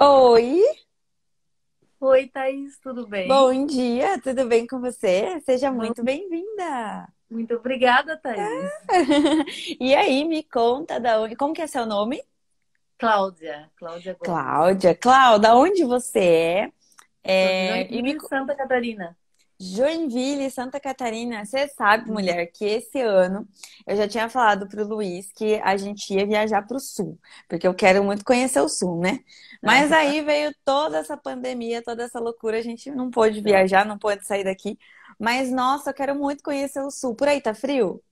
Oi, Oi, Thaís, tudo bem? bom dia, tudo bem com você? Seja Bom, muito bem-vinda. muito obrigada, Thaís. E aí, me conta da onde, como que é seu nome? Cláudia Gomes. Cláudia. Cláudia, da onde você é? Sou de E me Joinville, Santa Catarina. Joinville, Santa Catarina. Você sabe, Hum. mulher, que esse ano eu já tinha falado pro Luiz que a gente ia viajar pro sul, porque eu quero muito conhecer o sul, né? Mas Aham. aí veio toda essa pandemia, toda essa loucura, a gente não pôde Então, viajar, não pôde sair daqui. Mas nossa, eu quero muito conhecer o sul. Por aí tá frio?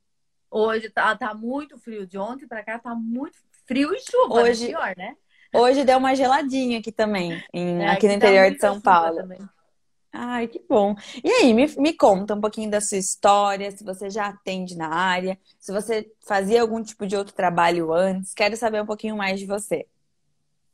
hoje tá muito frio. De ontem pra cá tá muito frio e chuva, né? Hoje, Pior, né? hoje deu uma geladinha aqui também, É, aqui no aqui tá interior de muita São chuva Paulo. também. Ai, que bom. E aí, me conta um pouquinho da sua história, se você já atende na área, se você fazia algum tipo de outro trabalho antes. Quero saber um pouquinho mais de você.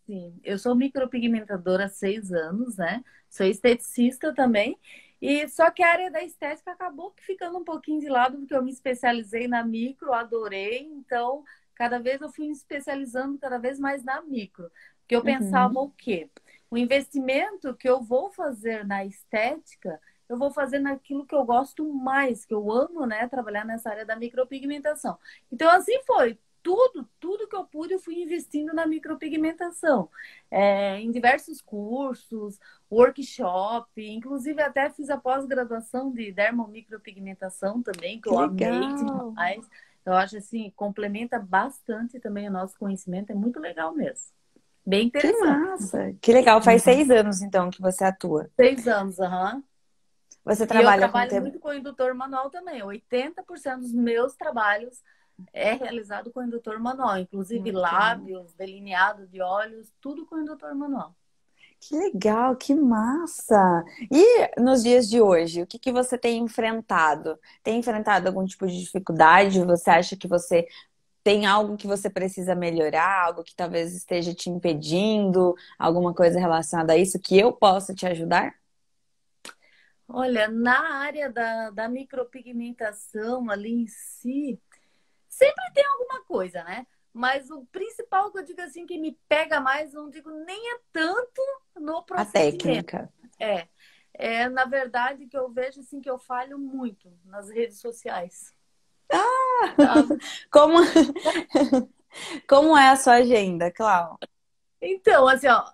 Sim, eu sou micropigmentadora há 6 anos, né? Sou esteticista também. E só que a área da estética acabou que ficando um pouquinho de lado, porque eu me especializei na micro, adorei. Então, cada vez eu fui me especializando cada vez mais na micro. Porque eu pensava Uhum, o quê? O investimento que eu vou fazer na estética, eu vou fazer naquilo que eu gosto mais, que eu amo, né? Trabalhar nessa área da micropigmentação. Então, assim foi tudo que eu pude, eu fui investindo na micropigmentação, em diversos cursos, workshop, inclusive até fiz a pós-graduação de dermomicropigmentação também, que que eu amei legal. demais. Eu acho assim, complementa bastante também o nosso conhecimento, é muito legal mesmo. Bem Que interessante. massa. Que legal. Faz Uhum. 6 anos, então, que você atua. 6 anos, aham. Você E eu trabalha com trabalho tempo. muito com indutor manual também. 80% dos meus trabalhos é realizado com indutor manual, inclusive Muito bom. lábios, delineado de olhos, tudo com indutor manual. Que legal, que massa! E nos dias de hoje, o que que você tem enfrentado? Tem enfrentado algum tipo de dificuldade? Você acha que você tem algo que você precisa melhorar, algo que talvez esteja te impedindo, alguma coisa relacionada a isso que eu possa te ajudar? Olha, na área da micropigmentação ali em si, sempre tem alguma coisa, né? Mas o principal que eu digo assim, que me pega mais, não digo nem é tanto no A procedimento. técnica. É, na verdade que eu vejo assim que eu falho muito nas redes sociais, sabe? Como, como é a sua agenda, Clau? Então, assim, ó,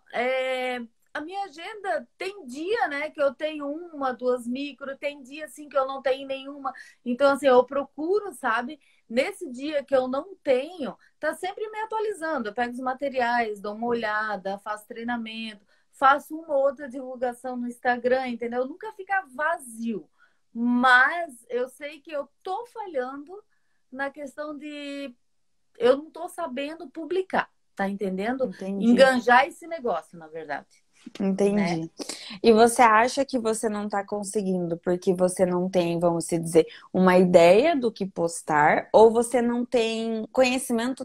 a minha agenda tem dia, né, que eu tenho uma, duas micro, tem dia, assim, que eu não tenho nenhuma. Então, assim, eu procuro, sabe? Nesse dia que eu não tenho, tá sempre me atualizando. Eu pego os materiais, dou uma olhada, faço treinamento, faço uma ou outra divulgação no Instagram, entendeu? Nunca fica vazio. Mas eu sei que eu tô falhando na questão de eu não tô sabendo publicar, tá entendendo? Entendi. Enganjar esse negócio, na verdade, né? Entendi. E você acha que você não está conseguindo porque você não tem, vamos se dizer, uma ideia do que postar, ou você não tem conhecimento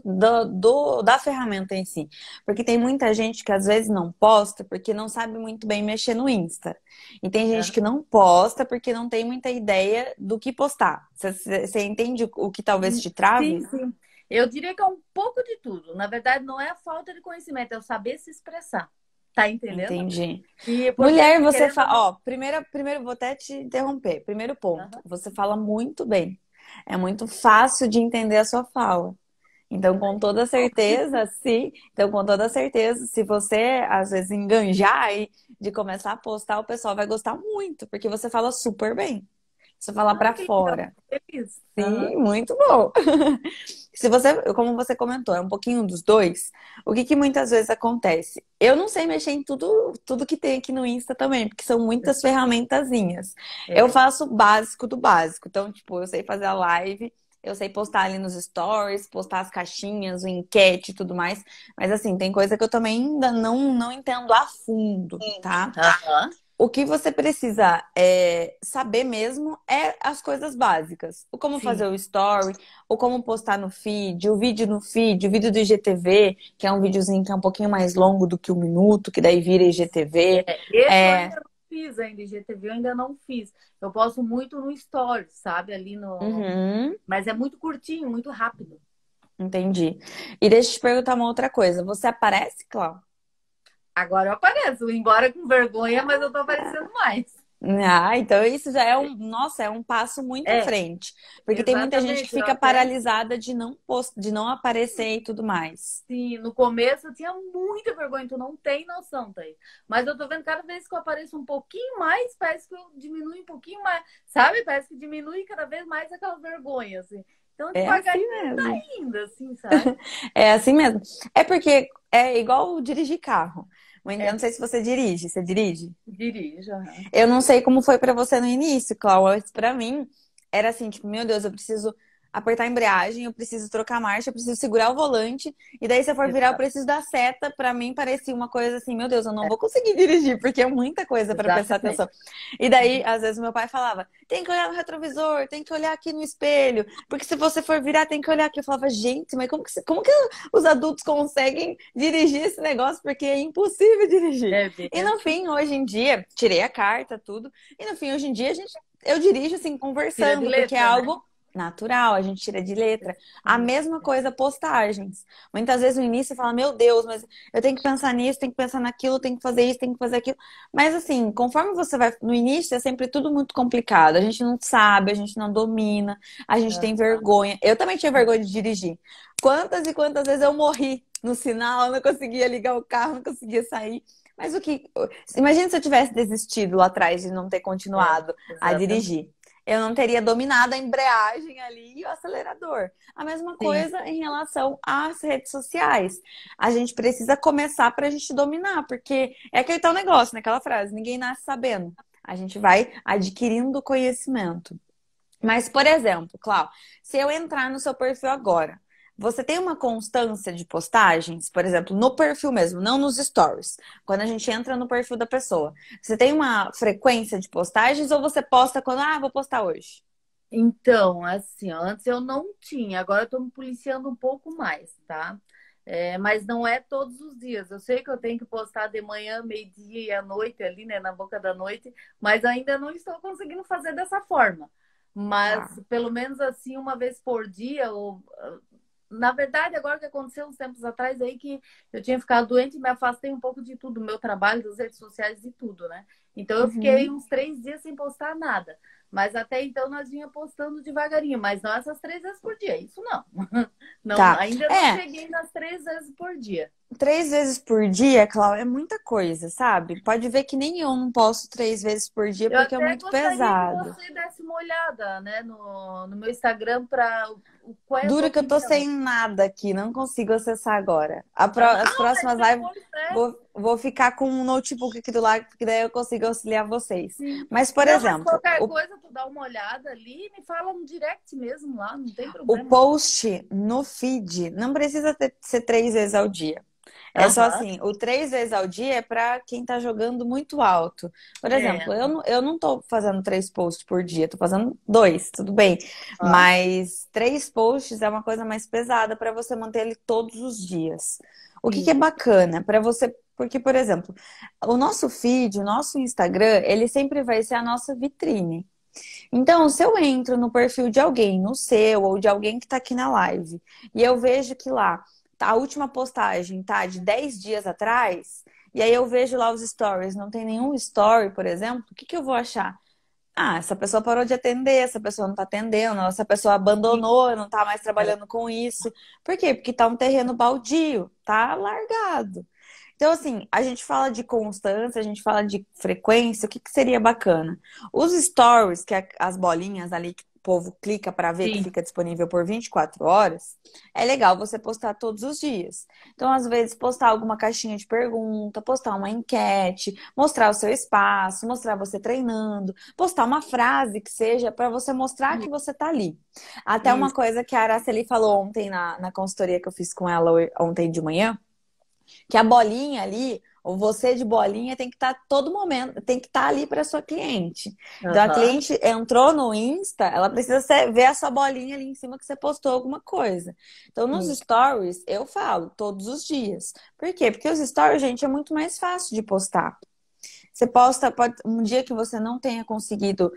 da ferramenta em si? Porque tem muita gente que às vezes não posta porque não sabe muito bem mexer no Insta. E tem gente que não posta porque não tem muita ideia do que postar. Você entende o que talvez te Sim, trave? sim. Eu diria que é um pouco de tudo. Na verdade, não é a falta de conhecimento, é o saber se expressar. Tá entendendo? Entendi. E porque, Mulher, assim, você querendo ou fala, não. ó, primeiro vou até te interromper. Primeiro ponto, Aham. você fala muito bem. É muito fácil de entender a sua fala. Então, com Ai, que toda bom. certeza, se, então com toda certeza, se você às vezes enganjar aí de começar a postar, o pessoal vai gostar muito, porque você fala super bem. Você fala Ai, pra que legal. fora. Feliz. Aham. Sim, muito bom. Se você, como você comentou, é um pouquinho dos dois. O que que muitas vezes acontece? Eu não sei mexer em tudo que tem aqui no Insta também, porque são muitas ferramentazinhas. Eu É. faço o básico do básico. Então, tipo, eu sei fazer a live, eu sei postar ali nos stories, postar as caixinhas, o enquete e tudo mais. Mas assim, tem coisa que eu também ainda não entendo a fundo, tá? Aham. O que você precisa saber mesmo é as coisas básicas. O como fazer Sim. o story, o como postar no feed, o vídeo no feed, o vídeo do IGTV, que é um videozinho que é um pouquinho mais longo do que 1 minuto, que daí vira IGTV. Esse eu É, ainda não fiz ainda, IGTV eu ainda não fiz. Eu posto muito no Stories, sabe? Ali no. uhum, Mas é muito curtinho, muito rápido. entendi. E deixa eu te perguntar uma outra coisa. Você aparece, Clau? Agora eu apareço, embora com vergonha, mas eu tô aparecendo mais. Ah, então isso já é nossa, é um passo muito à É, frente. Porque tem muita gente que exatamente. Eu fica até, paralisada de não aparecer e tudo mais. sim, no começo eu tinha muita vergonha, tu não tem noção, Thaís. Mas eu tô vendo cada vez que eu apareço um pouquinho mais, parece que eu diminui um pouquinho mais, sabe? Parece que diminui cada vez mais aquela vergonha, assim. Então, É assim devagarinho tá mesmo. indo, assim, sabe? É assim mesmo. É porque é igual dirigir carro. Eu É, não sei se você dirige. Você dirige? dirijo. Aham. Eu não sei como foi pra você no início, Cláudia, mas pra mim era assim, tipo, meu Deus, eu preciso apertar a embreagem, eu preciso trocar a marcha, eu preciso segurar o volante, e daí se eu for virar, eu Exato. preciso dar seta. Pra mim parecia uma coisa assim, meu Deus, eu não vou conseguir dirigir, porque é muita coisa pra prestar Exatamente. atenção. E daí, às vezes, meu pai falava, tem que olhar no retrovisor, tem que olhar aqui no espelho, porque se você for virar, tem que olhar aqui. Eu falava, gente, mas como que os adultos conseguem dirigir esse negócio? Porque é impossível dirigir. É bem E no assim. fim, hoje em dia, tirei a carta, tudo. E no fim, hoje em dia, eu dirijo assim, Tira de conversando, porque é letra, né? algo natural, a gente tira de letra. A Exatamente. mesma coisa, postagens. Muitas vezes no início você fala, meu Deus, mas eu tenho que pensar nisso, tenho que pensar naquilo, tenho que fazer isso, tenho que fazer aquilo. Mas assim, conforme você vai no início, é sempre tudo muito complicado. A gente não sabe, a gente não domina, a gente tem Aham. vergonha. Eu também tinha vergonha de dirigir. Quantas e quantas vezes eu morri no sinal, eu não conseguia ligar o carro, não conseguia sair. Mas o que. Imagina se eu tivesse desistido lá atrás de não ter É, continuado a exatamente. dirigir. Eu não teria dominado a embreagem ali e o acelerador. A mesma Sim. coisa em relação às redes sociais. A gente precisa começar para a gente dominar, porque é aquele tal negócio, né? Aquela frase: ninguém nasce sabendo. A gente vai adquirindo conhecimento. Mas, por exemplo, Clau, se eu entrar no seu perfil agora, você tem uma constância de postagens, por exemplo, no perfil mesmo, não nos stories. Quando a gente entra no perfil da pessoa, você tem uma frequência de postagens ou você posta quando, vou postar hoje? Então, assim, ó, antes eu não tinha, agora eu tô me policiando um pouco mais, tá? É, mas não é todos os dias. Eu sei que eu tenho que postar de manhã, meio-dia e à noite ali, né, na boca da noite, mas ainda não estou conseguindo fazer dessa forma. Mas Tá. pelo menos assim, uma vez por dia, ou na verdade, agora que aconteceu uns tempos atrás aí que eu tinha ficado doente e me afastei um pouco de tudo, meu trabalho, das redes sociais e tudo, né? Então eu fiquei Uhum. uns 3 dias sem postar nada. Mas até então nós vinha postando devagarinho, mas não essas 3 vezes por dia. Isso não. Não, Tá. ainda não É, cheguei nas 3 vezes por dia. 3 vezes por dia, Cláudia, é muita coisa, sabe? Pode ver que nem eu não posto 3 vezes por dia Eu porque é até muito gostaria que pesado. você desse uma olhada, né, no meu Instagram para qual é a tua Duro que eu tô opinião. sem nada aqui, não consigo acessar agora. As Ah, mas próximas lives depois, né? vou ficar com um notebook aqui do lado, porque daí eu consigo auxiliar vocês. Sim. Mas, por Não, mas exemplo, qualquer coisa, tu dá uma olhada ali e me fala no direct mesmo lá, não tem o problema. post no feed não precisa ser 3 vezes ao dia. É só Aham. assim, o 3 vezes ao dia é para quem tá jogando muito alto. Por É. exemplo, eu não tô fazendo 3 posts por dia, tô fazendo dois, tudo bem. Aham. Mas 3 posts é uma coisa mais pesada para você manter ele todos os dias. O que Sim. é bacana para você, porque, por exemplo, o nosso feed, o nosso Instagram, ele sempre vai ser a nossa vitrine. Então, se eu entro no perfil de alguém, no seu ou de alguém que está aqui na live, e eu vejo que lá tá a última postagem tá de 10 dias atrás, e aí eu vejo lá os stories, não tem nenhum story, por exemplo, o que que eu vou achar? Ah, essa pessoa parou de atender, essa pessoa não está atendendo, essa pessoa abandonou, não está mais trabalhando com isso. Por quê? Porque tá um terreno baldio, tá largado. Então, assim, a gente fala de constância, a gente fala de frequência, o que que seria bacana? Os stories, que é as bolinhas ali que o povo clica para ver que Sim. fica disponível por 24 horas, é legal você postar todos os dias. Então, às vezes, postar alguma caixinha de pergunta, postar uma enquete, mostrar o seu espaço, mostrar você treinando, postar uma frase que seja para você mostrar que você tá ali. Até uma Isso. coisa que a Araceli falou ontem na consultoria que eu fiz com ela ontem de manhã, que a bolinha ali, ou você de bolinha, tem que estar todo momento, tem que estar ali para sua cliente. Então a Aham. cliente entrou no Insta, ela precisa ver a sua bolinha ali em cima que você postou alguma coisa. Então nos Sim. stories eu falo todos os dias. Por quê? Porque os stories, gente, é muito mais fácil de postar. Você posta, um dia que você não tenha conseguido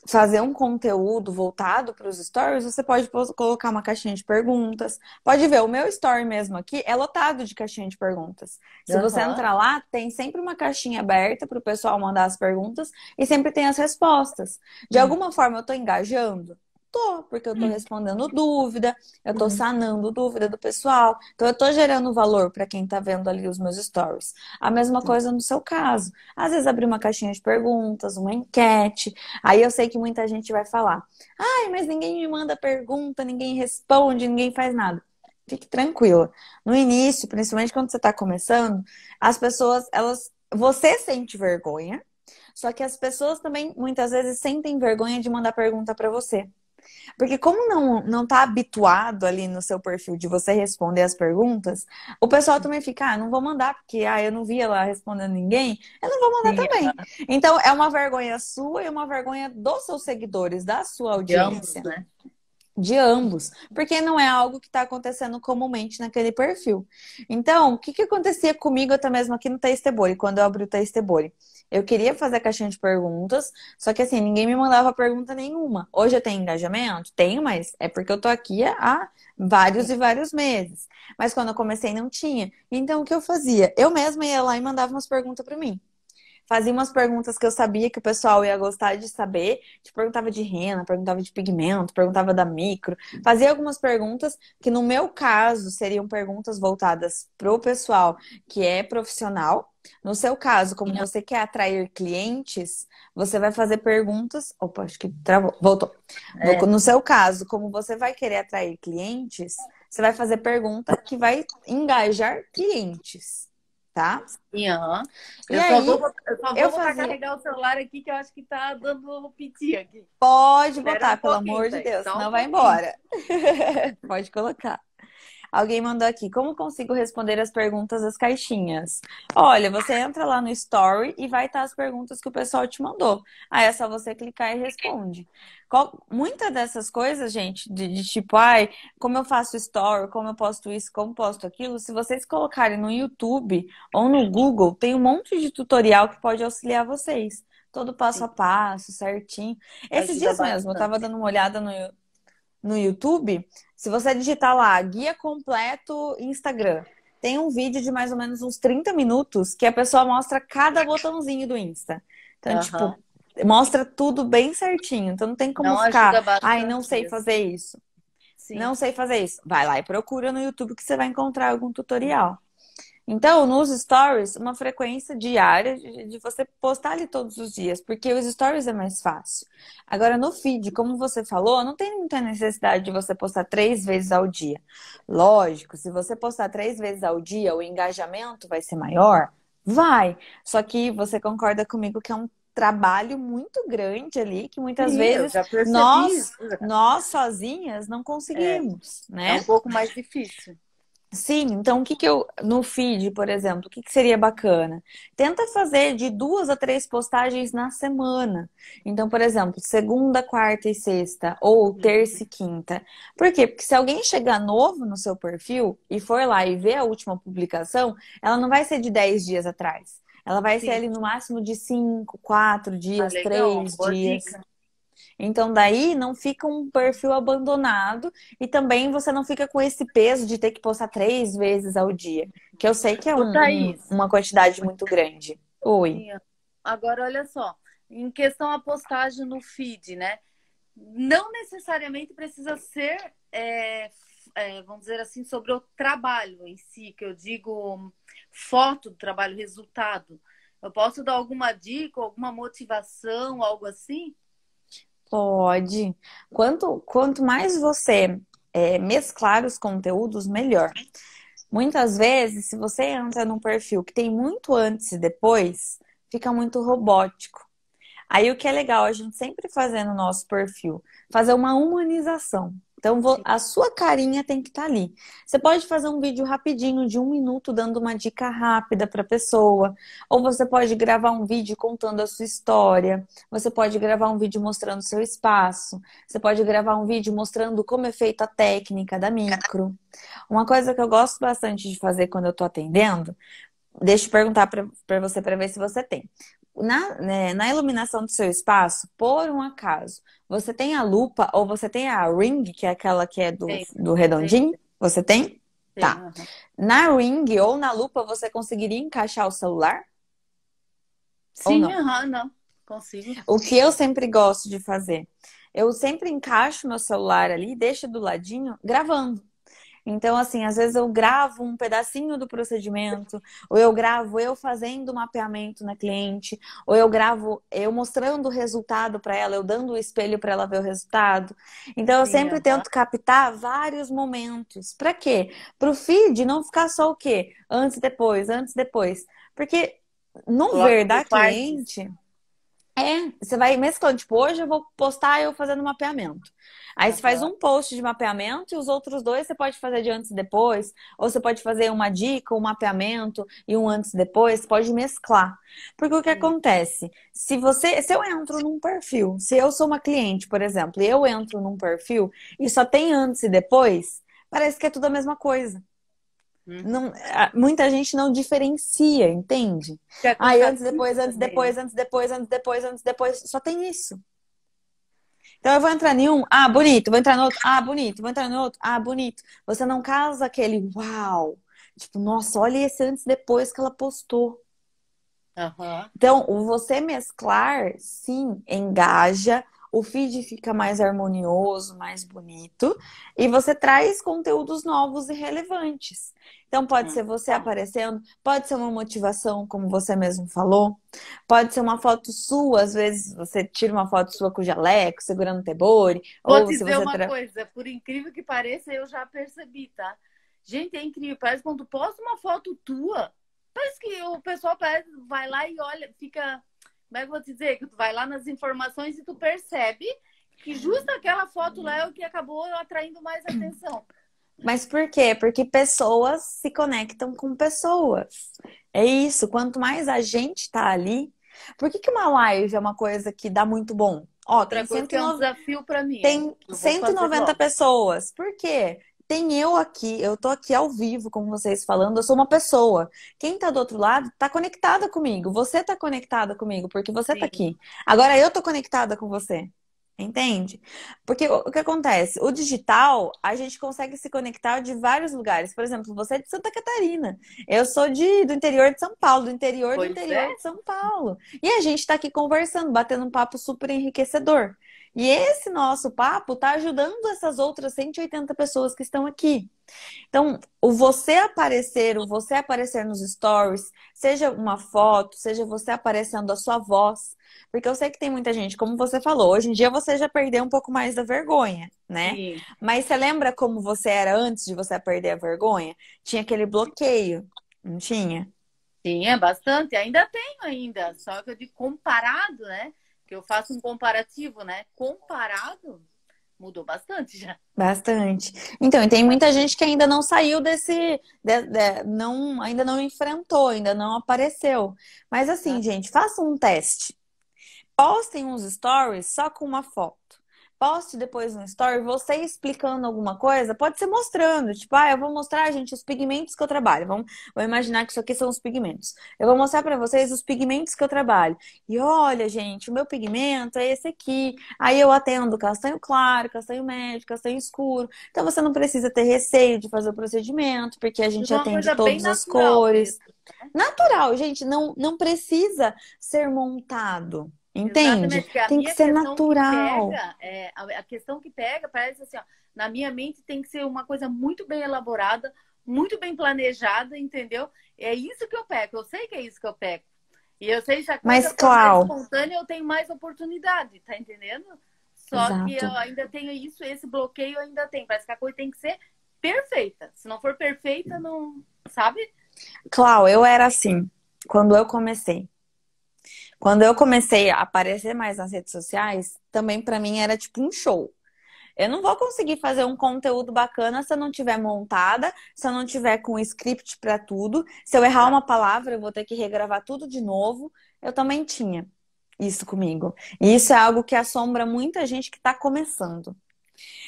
fazer um conteúdo voltado para os stories, você pode colocar uma caixinha de perguntas. Pode ver, o meu story mesmo aqui é lotado de caixinha de perguntas. Se você Aham. entrar lá, tem sempre uma caixinha aberta para o pessoal mandar as perguntas e sempre tem as respostas. De Hum, alguma forma, eu estou engajando? Tô, porque eu tô hum, respondendo dúvida, eu tô hum. sanando dúvida do pessoal. Então, eu tô gerando valor para quem tá vendo ali os meus stories. A mesma coisa no seu caso. Às vezes, abrir uma caixinha de perguntas, uma enquete. Aí eu sei que muita gente vai falar: ai, mas ninguém me manda pergunta, ninguém responde, ninguém faz nada. Fique tranquila. No início, principalmente quando você está começando, as pessoas, você sente vergonha, só que as pessoas também muitas vezes sentem vergonha de mandar pergunta para você. Porque como não tá habituado ali no seu perfil de você responder as perguntas, o pessoal também fica, não vou mandar, porque eu não vi ela respondendo ninguém, eu não vou mandar Sim, também. Então é uma vergonha sua e uma vergonha dos seus seguidores, da sua de ambos, audiência. né? De ambos, porque não é algo que está acontecendo comumente naquele perfil. Então, o que que acontecia comigo até mesmo aqui no Tastebody, quando eu abri o Tastebody? Eu queria fazer a caixinha de perguntas, só que assim, ninguém me mandava pergunta nenhuma. Hoje eu tenho engajamento? Tenho, mas é porque eu tô aqui há vários e vários meses. Mas quando eu comecei não tinha. Então, o que eu fazia? Eu mesma ia lá e mandava umas perguntas para mim. Fazia umas perguntas que eu sabia que o pessoal ia gostar de saber. Te perguntava de rena, perguntava de pigmento, perguntava da micro. Fazia algumas perguntas que, no meu caso, seriam perguntas voltadas pro pessoal que é profissional. No seu caso, como você quer atrair clientes, você vai fazer perguntas. Opa, acho que travou. Voltou. É, No seu caso, como você vai querer atrair clientes, você vai fazer pergunta que vai engajar clientes, tá? sim, aham. E aí, Eu só eu vou botar fazia. carregar o celular aqui, que eu acho que tá dando piti aqui. Pode Espera botar, um pelo pouquinho, amor de Thaís. Deus, Só um senão vai pouquinho. embora. Pode colocar. Alguém mandou aqui, como consigo responder as perguntas das caixinhas? Olha, você entra lá no Story e vai estar as perguntas que o pessoal te mandou. Aí é só você clicar e responde. Muita dessas coisas, gente, de tipo, ai, como eu faço Story, como eu posto isso, como posto aquilo, se vocês colocarem no YouTube ou no Google, tem um monte de tutorial que pode auxiliar vocês. Todo passo Sim, a passo, certinho. Esses ajuda dias mesmo, eu tava bastante. dando uma olhada no YouTube, se você digitar lá, guia completo Instagram, tem um vídeo de mais ou menos uns 30 minutos que a pessoa mostra cada botãozinho do Insta. Então, Aham. tipo, mostra tudo bem certinho. Então, não tem como Não ajuda ficar, ai, não bastante sei mesmo. fazer isso. Sim. Não sei fazer isso. Vai lá e procura no YouTube que você vai encontrar algum tutorial. Então, nos stories, uma frequência diária de você postar ali todos os dias, porque os stories é mais fácil. Agora, no feed, como você falou, não tem muita necessidade de você postar 3 vezes ao dia. Lógico, se você postar 3 vezes ao dia, o engajamento vai ser maior? Vai. Só que você concorda comigo que é um trabalho muito grande ali, que muitas Sim, eu vezes já percebi nós, isso já. nós sozinhas não É, conseguimos, é um né? pouco mais difícil. Sim, então o que que eu, no feed, por exemplo, o que que seria bacana? Tenta fazer de 2 a 3 postagens na semana. Então, por exemplo, segunda, quarta e sexta, ou terça e quinta. Por quê? Porque se alguém chegar novo no seu perfil e for lá e ver a última publicação, ela não vai ser de 10 dias atrás. Ela vai ser Sim. ali no máximo de 5, 4 Ah, dias, legal, uma 3 boa dias. dica. Então, daí não fica um perfil abandonado e também você não fica com esse peso de ter que postar 3 vezes ao dia, que eu sei que é Ô, Thaís, uma quantidade muito grande. Oi. sim, agora olha só, em questão a postagem no feed, né? Não necessariamente precisa ser, vamos dizer assim, sobre o trabalho em si, que eu digo foto do trabalho, resultado. Eu posso dar alguma dica, alguma motivação, algo assim? Pode. Quanto mais você mesclar os conteúdos, melhor. Muitas vezes, se você entra num perfil que tem muito antes e depois, fica muito robótico. Aí o que é legal a gente sempre fazer no nosso perfil, fazer uma humanização. Então Sim. a sua carinha tem que estar ali. Você pode fazer um vídeo rapidinho de 1 minuto dando uma dica rápida para a pessoa, ou você pode gravar um vídeo contando a sua história. Você pode gravar um vídeo mostrando o seu espaço. Você pode gravar um vídeo mostrando como é feita a técnica da micro. Uma coisa que eu gosto bastante de fazer quando eu estou atendendo, deixa eu perguntar para você para ver se você tem. na iluminação do seu espaço, por um acaso, você tem a lupa ou você tem a ring, que é aquela que é Tem, do tem, redondinho? Você tem? tem. Tá. Aham. Na ring ou na lupa, você conseguiria encaixar o celular ou Sim, não? aham, não. Consigo. O que eu sempre gosto de fazer? Eu sempre encaixo meu celular ali, deixo do ladinho, gravando. Então, assim, às vezes eu gravo um pedacinho do procedimento, ou eu gravo eu fazendo o mapeamento na cliente, ou eu gravo eu mostrando o resultado para ela, eu dando o espelho para ela ver o resultado. Então, eu Sim, sempre aham. tento captar vários momentos. Para quê? Para o feed não ficar só o quê? Antes, depois, antes, depois. Porque no ver Coloca da por partes. cliente. Você vai mesclando, tipo, hoje eu vou postar eu fazendo mapeamento. Aí você faz Aham. um post de mapeamento e os outros dois você pode fazer de antes e depois, ou você pode fazer uma dica, um mapeamento e um antes e depois, você pode mesclar. Porque o que Sim. acontece? Se eu entro num perfil, se eu sou uma cliente, por exemplo, e eu entro num perfil e só tem antes e depois, parece que é tudo a mesma coisa. Uhum. Não, muita gente não diferencia, entende? Fica Aí antes, cansativo depois, antes, também, né? depois, antes, depois, antes, depois, antes, depois, só tem isso. Então eu vou entrar em um, ah, bonito, vou entrar no outro, ah, bonito, vou entrar no outro, ah, bonito. Você não causa aquele uau, tipo, nossa, olha esse antes e depois que ela postou. Aham. Então, o você mesclar, sim, engaja, o feed fica mais harmonioso, mais bonito, e você traz conteúdos novos e relevantes. Então, pode ser você Tá. aparecendo, pode ser uma motivação, como você mesmo falou, pode ser uma foto sua, às vezes você tira uma foto sua com o jaleco, segurando o tebore, Vou ou te se dizer você. uma coisa, por incrível que pareça, eu já percebi, tá? Gente, é incrível. Parece que quando tu posta uma foto tua, parece que o pessoal vai lá e olha, fica. Como é que eu vou te dizer? Que tu vai lá nas informações e tu percebe que justo aquela foto lá é o que acabou atraindo mais atenção. Mas por quê? Porque pessoas se conectam com pessoas. É isso. Quanto mais a gente tá ali. Por que que uma live é uma coisa que dá muito bom? Ó, Outra coisa que é um desafio para mim, hein? tem Eu vou cento e fazer noventa logo. pessoas. Por quê? Tem eu aqui, eu tô aqui ao vivo, como vocês falando, eu sou uma pessoa. Quem tá do outro lado tá conectada comigo. Você tá conectada comigo, porque você tá Sim. aqui. Agora eu tô conectada com você. Entende? Porque o que acontece? O digital, a gente consegue se conectar de vários lugares. Por exemplo, você é de Santa Catarina. Eu sou do interior de São Paulo, do Pois é. interior de São Paulo. E a gente está aqui conversando, batendo um papo super enriquecedor. E esse nosso papo está ajudando essas outras 180 pessoas que estão aqui. Então, o você aparecer nos stories, seja uma foto, seja você aparecendo a sua voz, porque eu sei que tem muita gente, como você falou, hoje em dia você já perdeu um pouco mais da vergonha, né? Sim. Mas você lembra como você era antes de você perder a vergonha? Tinha aquele bloqueio, não tinha? Tinha bastante, ainda tenho ainda, só que eu digo comparado, né? Que eu faço um comparativo, né? Comparado, mudou bastante já. Bastante. Então, e tem muita gente que ainda não saiu ainda não enfrentou, ainda não apareceu. Mas assim, gente, faça um teste. Postem uns stories só com uma foto. Poste depois um story você explicando alguma coisa, pode ser mostrando, tipo, eu vou mostrar, gente, os pigmentos que eu trabalho. Vamos imaginar que isso aqui são os pigmentos. Eu vou mostrar para vocês os pigmentos que eu trabalho. E olha, gente, o meu pigmento é esse aqui. Aí eu atendo castanho claro, castanho médio, castanho escuro. Então você não precisa ter receio de fazer o procedimento, porque a gente Uma atende coisa bem todas as natural cores. mesmo, né? Natural, gente, não precisa ser montado. Entende? Exatamente, porque a Tem que minha ser questão que natural. pega, a questão que pega, parece assim, ó, na minha mente tem que ser uma coisa muito bem elaborada, muito bem planejada, entendeu? É isso que eu peco, eu sei que é isso que eu peco. E eu sei se a coisa Mas, for mais Clau, espontânea, eu tenho mais oportunidade, tá entendendo? Só que eu exato. ainda tenho isso, esse bloqueio eu ainda tenho. Parece que a coisa tem que ser perfeita. Se não for perfeita, não, sabe? Clau, eu era assim quando eu comecei. Quando eu comecei a aparecer mais nas redes sociais, também pra mim era tipo um show. Eu não vou conseguir fazer um conteúdo bacana se eu não tiver montada, se eu não tiver com script pra tudo. Se eu errar Exato. uma palavra, eu vou ter que regravar tudo de novo. Eu também tinha isso comigo. E isso é algo que assombra muita gente que tá começando.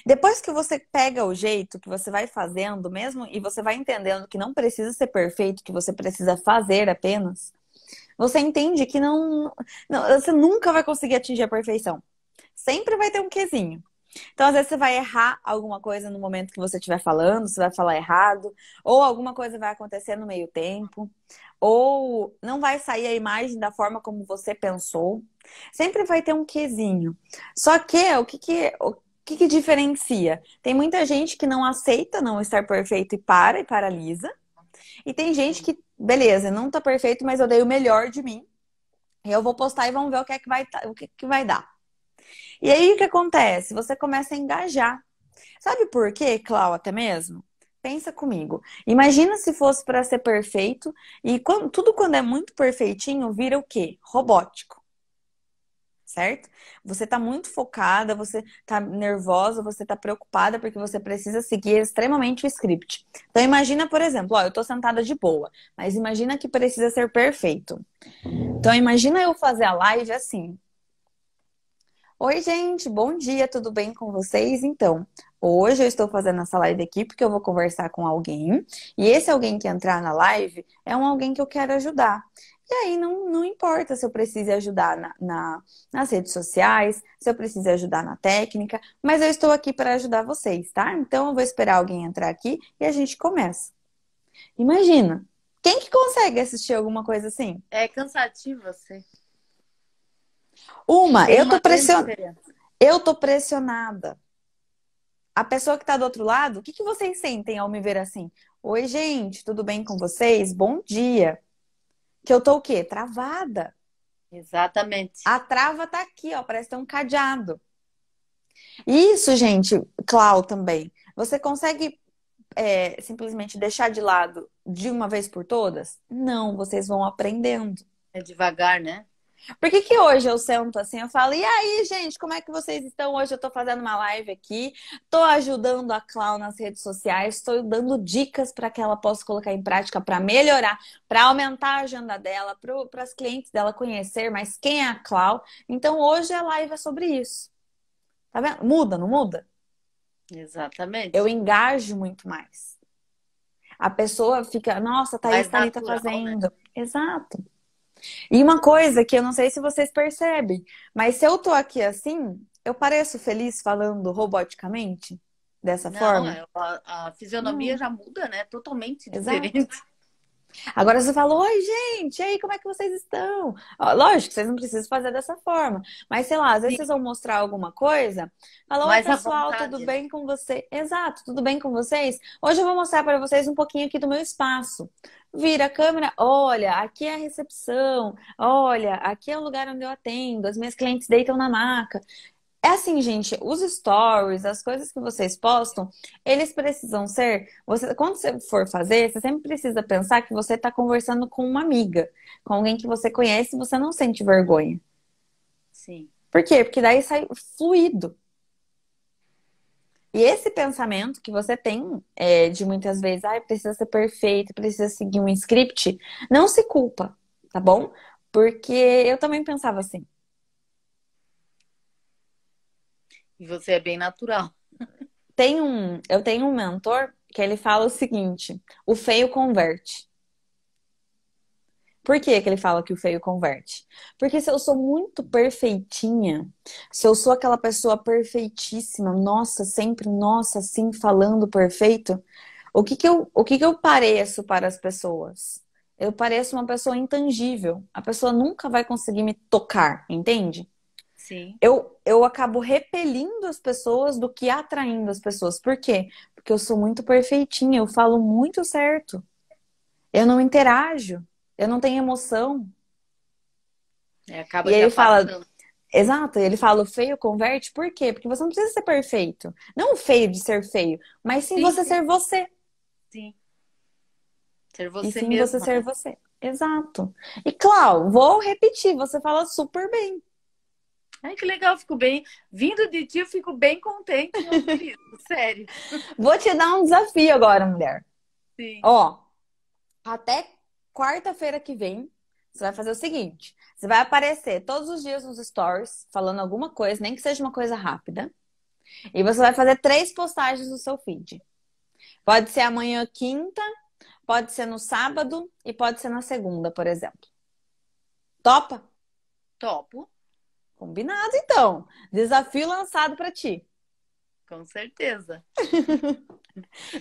Depois que você pega o jeito, que você vai fazendo mesmo, e você vai entendendo que não precisa ser perfeito, que você precisa fazer apenas, Você entende que você nunca vai conseguir atingir a perfeição. Sempre vai ter um quezinho. Então, às vezes, você vai errar alguma coisa no momento que você estiver falando, você vai falar errado, ou alguma coisa vai acontecer no meio tempo, ou não vai sair a imagem da forma como você pensou. Sempre vai ter um quezinho. Só que o que diferencia? Tem muita gente que não aceita não estar perfeito e paralisa. E tem gente que, beleza, não tá perfeito, mas eu dei o melhor de mim. E eu vou postar e vamos ver o que que vai dar. E aí o que acontece? Você começa a engajar. Sabe por quê, Clau, até mesmo? Pensa comigo. Imagina se fosse para ser perfeito e tudo quando é muito perfeitinho vira o quê? Robótico. Certo? Você tá muito focada, você tá nervosa, você tá preocupada porque você precisa seguir extremamente o script. Então imagina, por exemplo, ó, eu tô sentada de boa, mas imagina que precisa ser perfeito. Então imagina eu fazer a live assim. Oi, gente, bom dia, tudo bem com vocês? Então, hoje eu estou fazendo essa live aqui porque eu vou conversar com alguém, e esse alguém que entrar na live é um alguém que eu quero ajudar. E aí não importa se eu precise ajudar nas redes sociais, se eu precise ajudar na técnica, mas eu estou aqui para ajudar vocês, tá? Então eu vou esperar alguém entrar aqui e a gente começa. Imagina, quem que consegue assistir alguma coisa assim? É cansativo você. Uma, Tem uma grande diferença. eu tô pressionada. A pessoa que está do outro lado, o que que vocês sentem ao me ver assim? Oi, gente, tudo bem com vocês? Bom dia. Que eu tô o quê? Travada. Exatamente. A trava tá aqui, ó, parece ter um cadeado. Isso, gente, Clau, também. Você consegue simplesmente deixar de lado de uma vez por todas? Não, vocês vão aprendendo. É devagar, né? Por que que hoje eu sento assim, eu falo, e aí, gente, como é que vocês estão? Hoje eu tô fazendo uma live aqui, tô ajudando a Clau nas redes sociais, estou dando dicas para que ela possa colocar em prática para melhorar, para aumentar a agenda dela, para as clientes dela conhecer mais quem é a Clau. Então hoje a live é sobre isso. Tá vendo? Muda, não muda? Eu Exatamente. engajo muito mais. A pessoa fica, nossa, Thaís Mais tá ali, tá natural, né? fazendo. Exato. E uma coisa que eu não sei se vocês percebem, mas se eu tô aqui assim, eu pareço feliz falando roboticamente? Dessa Não, forma? a fisionomia Não, já muda, né? Totalmente exato. diferente. Agora você fala, oi, gente, e aí, como é que vocês estão? Ó, lógico que vocês não precisam fazer dessa forma, mas sei lá, às vezes Sim, vocês vão mostrar alguma coisa, fala, oi, mais à pessoal, tudo vontade, né? bem com você? Exato, tudo bem com vocês? Hoje eu vou mostrar para vocês um pouquinho aqui do meu espaço. Vira a câmera, olha, aqui é a recepção, olha, aqui é o lugar onde eu atendo, as minhas clientes deitam na maca. É assim, gente, os stories, as coisas que vocês postam, eles precisam ser. Quando você for fazer, você sempre precisa pensar que você está conversando com uma amiga, com alguém que você conhece e você não sente vergonha. Sim. Por quê? Porque daí sai fluido. E esse pensamento que você tem de muitas vezes, precisa ser perfeito, precisa seguir um script, não se culpa, tá bom? Porque eu também pensava assim. E você é bem natural. Eu tenho um mentor que ele fala o seguinte: o feio converte. Por que que ele fala que o feio converte? Porque se eu sou muito perfeitinha, se eu sou aquela pessoa perfeitíssima, nossa, sempre, nossa, assim, falando perfeito, o que que eu pareço para as pessoas? Eu pareço uma pessoa intangível. A pessoa nunca vai conseguir me tocar, entende? Sim. Eu acabo repelindo as pessoas do que atraindo as pessoas. Por quê? Porque eu sou muito perfeitinha, eu falo muito certo. Eu não interajo, eu não tenho emoção. É, E acaba aí te ele fala, afastando. exato, ele fala, o feio converte, por quê? Porque você não precisa ser perfeito. Não o feio de ser feio, mas sim Sim, você sim, ser você. sim. Ser E você sim você mesma, ser né? você. Exato. E Clau, vou repetir, você fala super bem. Ai, que legal, fico bem. Vindo de ti, eu fico bem contente em ouvir isso. Sério. Vou te dar um desafio agora, mulher. Sim. Ó, até quarta-feira que vem, você vai fazer o seguinte: você vai aparecer todos os dias nos stories falando alguma coisa, nem que seja uma coisa rápida, e você vai fazer 3 postagens no seu feed. Pode ser amanhã, quinta, pode ser no sábado e pode ser na segunda, por exemplo. Topa? Topo, Combinado, então. Desafio lançado pra ti. com certeza.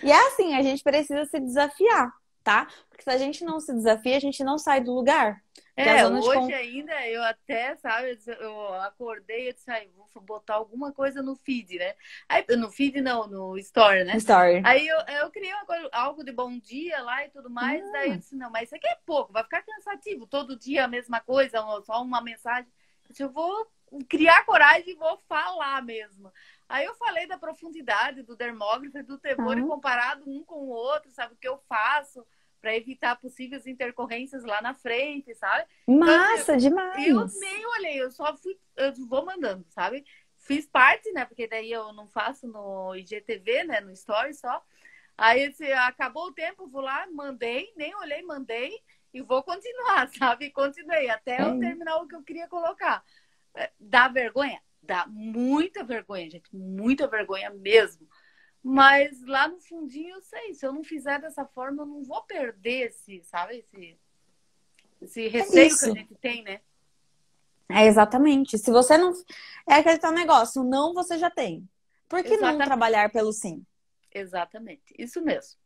E é assim, a gente precisa se desafiar, tá? Porque se a gente não se desafia, a gente não sai do lugar. Porque a zona de Hoje ainda eu até, sabe, eu acordei e disse, ai, vou botar alguma coisa no feed, né? Aí, no feed não, no story, né? story. Aí eu criei algo de bom dia lá e tudo mais, daí eu disse, não, mas isso aqui é pouco, vai ficar cansativo, todo dia a mesma coisa, só uma mensagem. Eu disse, eu vou criar coragem e vou falar mesmo. Aí eu falei da profundidade do dermógrafo e do Tebori comparado um com o outro, sabe, o que eu faço para evitar possíveis intercorrências lá na frente, sabe? Massa, Então, demais! eu nem olhei, eu vou mandando, sabe? Fiz parte, né? Porque daí eu não faço no IGTV, né? No Story só. Aí acabou o tempo, vou lá, mandei, nem olhei, mandei e vou continuar, sabe? Continuei até eu terminar o que eu queria colocar. Dá vergonha? Dá muita vergonha, gente, muita vergonha mesmo. Mas lá no fundinho eu sei, se eu não fizer dessa forma, eu não vou perder sabe, esse receio que a gente tem, né? É exatamente. Se você não. É aquele tal negócio, não você já tem. Por que não trabalhar pelo sim? Exatamente. Isso mesmo.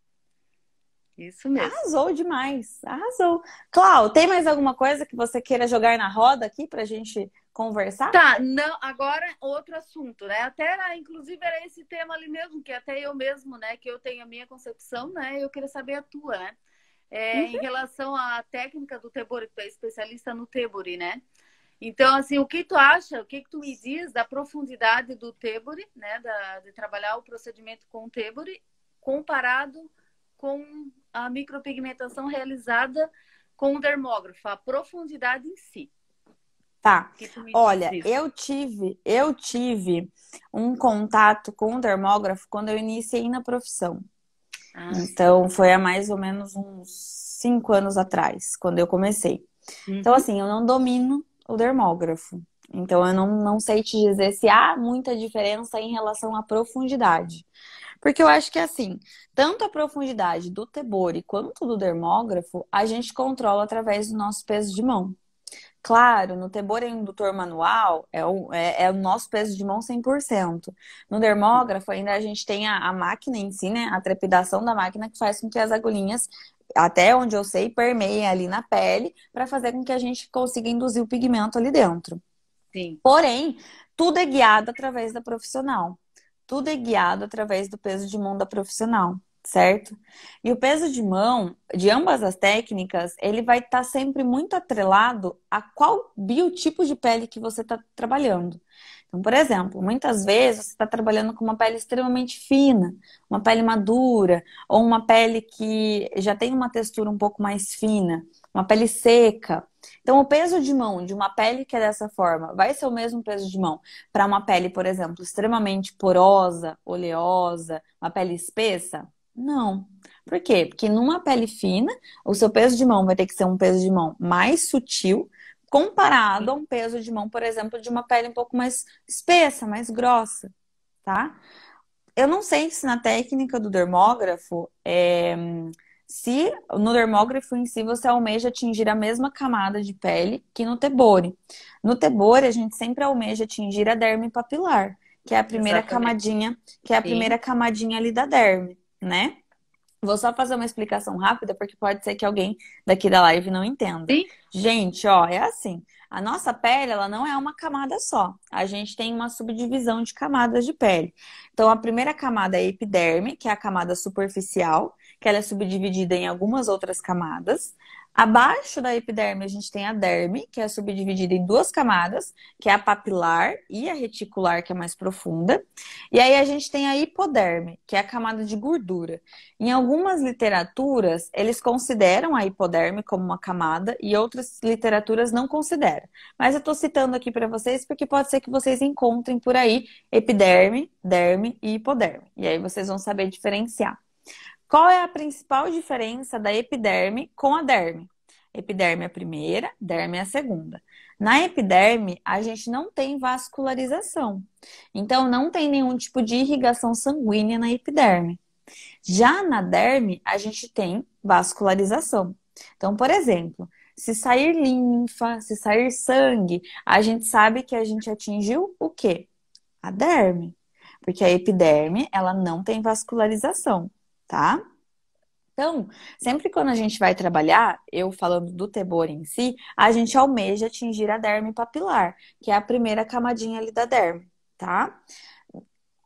Isso mesmo. Arrasou demais. Arrasou. Clau, tem mais alguma coisa que você queira jogar na roda aqui pra gente conversar? Tá, não, agora outro assunto, né? Inclusive era esse tema ali mesmo, que até eu mesmo, né? Que eu tenho a minha concepção, né? Eu queria saber a tua, né? Em relação à técnica do Tebori, tu é especialista no Tebori, né? Então, assim, o que tu acha, o que tu me diz da profundidade do Tebori, né? De trabalhar o procedimento com o Tebori, comparado com a micropigmentação realizada com o dermógrafo, a profundidade em si. Tá. Olha, eu tive um contato com o dermógrafo quando eu iniciei na profissão. Então, foi há mais ou menos uns 5 anos atrás, quando eu comecei. Então, assim, eu não domino o dermógrafo. Então, eu não sei te dizer se há muita diferença em relação à profundidade. Porque eu acho que, assim, tanto a profundidade do Tebori quanto do dermógrafo, a gente controla através do nosso peso de mão. Claro, no Tebori indutor manual é o nosso peso de mão 100%. No dermógrafo ainda a gente tem a máquina em si, né? A trepidação da máquina que faz com que as agulhinhas, até onde eu sei, permeiem ali na pele para fazer com que a gente consiga induzir o pigmento ali dentro. Sim. Porém, tudo é guiado através da profissional. Tudo é guiado através do peso de mão da profissional, certo? E o peso de mão, de ambas as técnicas, ele vai estar sempre muito atrelado a qual biotipo de pele que você está trabalhando. Então, por exemplo, muitas vezes você está trabalhando com uma pele extremamente fina, uma pele madura, ou uma pele que já tem uma textura um pouco mais fina, uma pele seca. Então, o peso de mão de uma pele que é dessa forma vai ser o mesmo peso de mão para uma pele, por exemplo, extremamente porosa, oleosa, uma pele espessa? Não. Por quê? Porque numa pele fina, o seu peso de mão vai ter que ser um peso de mão mais sutil, comparado a um peso de mão, por exemplo, de uma pele um pouco mais espessa, mais grossa, tá? Eu não sei se na técnica do dermógrafo, se no dermógrafo em si você almeja atingir a mesma camada de pele que no Tebori. No Tebori, a gente sempre almeja atingir a derme papilar, que é a primeira camadinha, primeira camadinha ali da derme, né? Vou só fazer uma explicação rápida, porque pode ser que alguém daqui da live não entenda. Sim. Gente, ó, é assim. A nossa pele, ela não é uma camada só. A gente tem uma subdivisão de camadas de pele. Então, a primeira camada é a epiderme, que é a camada superficial, que ela é subdividida em algumas outras camadas. Abaixo da epiderme, a gente tem a derme, que é subdividida em 2 camadas, que é a papilar e a reticular, que é mais profunda. E aí a gente tem a hipoderme, que é a camada de gordura. Em algumas literaturas, eles consideram a hipoderme como uma camada e outras literaturas não consideram. Mas eu estou citando aqui para vocês porque pode ser que vocês encontrem por aí epiderme, derme e hipoderme. E aí vocês vão saber diferenciar. Qual é a principal diferença da epiderme com a derme? Epiderme é a primeira, derme é a segunda. Na epiderme, a gente não tem vascularização. Então, não tem nenhum tipo de irrigação sanguínea na epiderme. Já na derme, a gente tem vascularização. Então, por exemplo, Se sair linfa, se sair sangue, a gente sabe que a gente atingiu o quê? A derme. Porque a epiderme, ela não tem vascularização, tá? Então, sempre quando a gente vai trabalhar, eu falando do tebor em si, a gente almeja atingir a derme papilar, que é a primeira camadinha ali da derme, tá?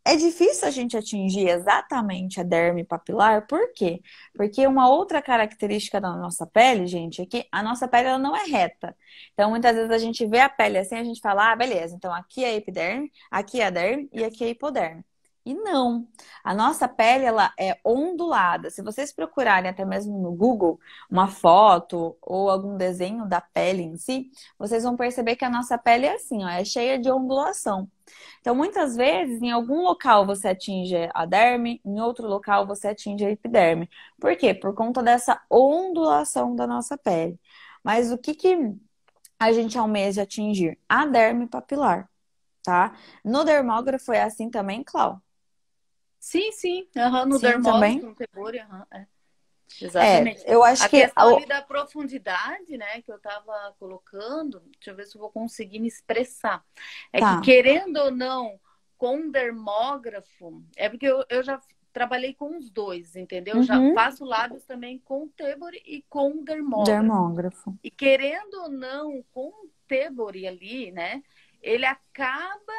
É difícil a gente atingir exatamente a derme papilar, por quê? Porque uma outra característica da nossa pele, gente, é que a nossa pele ela não é reta. Então, muitas vezes a gente vê a pele assim, a gente fala, ah, beleza, então aqui é a epiderme, aqui é a derme e aqui é a hipoderme. E não, a nossa pele ela é ondulada. Se vocês procurarem até mesmo no Google uma foto ou algum desenho da pele em si, vocês vão perceber que a nossa pele é assim, ó, é cheia de ondulação. Então, muitas vezes, em algum local você atinge a derme, em outro local você atinge a epiderme. Por quê? Por conta dessa ondulação da nossa pele. Mas o que que a gente almeja atingir? A derme papilar, tá? No dermógrafo é assim também, Clau? Sim, sim. Aham, no Sim, dermógrafo, também? no tebore, aham, é. É, Exatamente. eu acho A que questão ali da profundidade, né, que eu estava colocando, deixa eu ver se eu vou conseguir me expressar. É que, tá. querendo ou não, com um dermógrafo, é porque eu já trabalhei com os dois, entendeu? Já Uhum. faço lábios também com o tebore e com o dermógrafo. Dermógrafo. E querendo ou não, com o tebore ali, né, ele acaba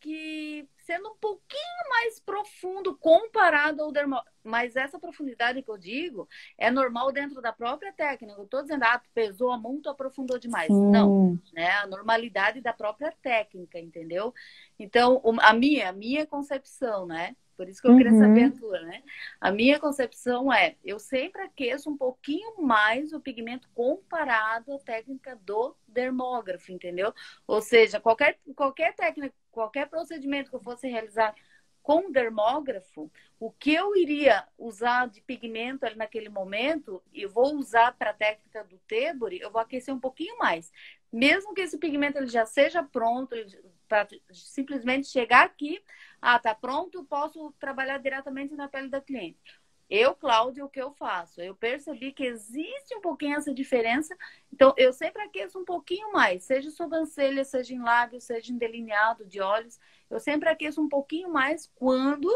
que sendo um pouquinho mais profundo comparado ao dermógrafo. Mas essa profundidade que eu digo é normal dentro da própria técnica. Eu estou dizendo, ah, tu pesou a mão, tu aprofundou demais. Não, Sim. né? A normalidade da própria técnica, entendeu? Então, a minha concepção, né? Por isso que eu queria saber a Uhum. tua, né? A minha concepção é, eu sempre aqueço um pouquinho mais o pigmento comparado à técnica do dermógrafo, entendeu? Ou seja, qualquer técnica, qualquer procedimento que eu fosse realizar com dermógrafo, o que eu iria usar de pigmento ali naquele momento, eu vou usar para a técnica do Tebori, eu vou aquecer um pouquinho mais. Mesmo que esse pigmento ele já seja pronto, para simplesmente chegar aqui, ah, tá pronto, posso trabalhar diretamente na pele da cliente. Eu, Cláudia, o que eu faço? Eu percebi que existe um pouquinho essa diferença, então eu sempre aqueço um pouquinho mais, seja sobrancelha, seja em lábios, seja em delineado de olhos, eu sempre aqueço um pouquinho mais quando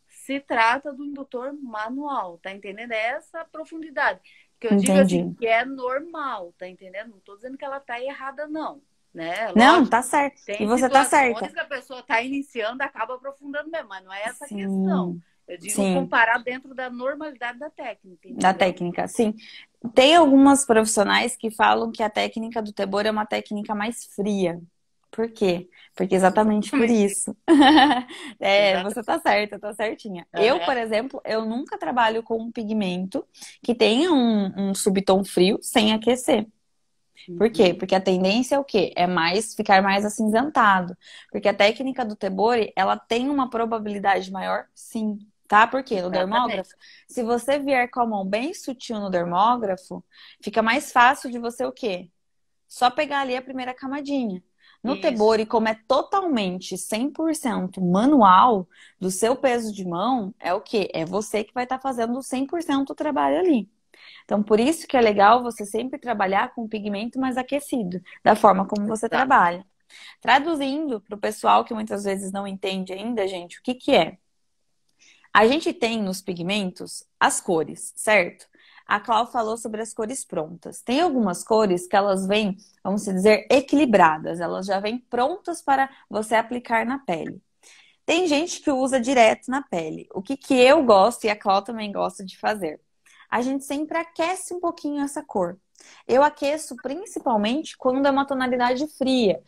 se trata do indutor manual, tá entendendo? É essa profundidade. Que eu digo assim, Entendi. que é normal, tá entendendo? Não tô dizendo que ela tá errada, não. Né? Não, Lógico, tá certo. E tem você tá certa. situações que a pessoa está iniciando, acaba aprofundando mesmo, mas não é essa a questão. Sim. Eu digo Sim. comparar dentro da normalidade da técnica, Da entendeu? técnica, sim. Tem algumas profissionais que falam que a técnica do Tebor é uma técnica mais fria. Por quê? Porque exatamente por Exatamente. isso. É, você Exatamente. tá certa, tá certinha. Eu, por Aham. exemplo, eu nunca trabalho com um pigmento que tenha um subtom frio sem aquecer. Por quê? Uhum. Porque a tendência é o quê? É mais ficar mais acinzentado. Porque a técnica do Tebori, ela tem uma probabilidade maior, sim. Tá? Porque no Exatamente. dermógrafo, se você vier com a mão bem sutil no dermógrafo, fica mais fácil de você o quê? Só pegar ali a primeira camadinha. No Isso. Tebori, como é totalmente 100% manual, do seu peso de mão, é o quê? É você que vai estar fazendo 100% do trabalho ali. Então, por isso que é legal você sempre trabalhar com o pigmento mais aquecido, da forma como você Exato. trabalha. Traduzindo para o pessoal que muitas vezes não entende ainda, gente, o que que é? A gente tem nos pigmentos as cores, certo? A Clau falou sobre as cores prontas. Tem algumas cores que elas vêm, vamos dizer, equilibradas. Elas já vêm prontas para você aplicar na pele. Tem gente que usa direto na pele. O que que eu gosto e a Clau também gosta de fazer? A gente sempre aquece um pouquinho essa cor. Eu aqueço principalmente quando é uma tonalidade fria.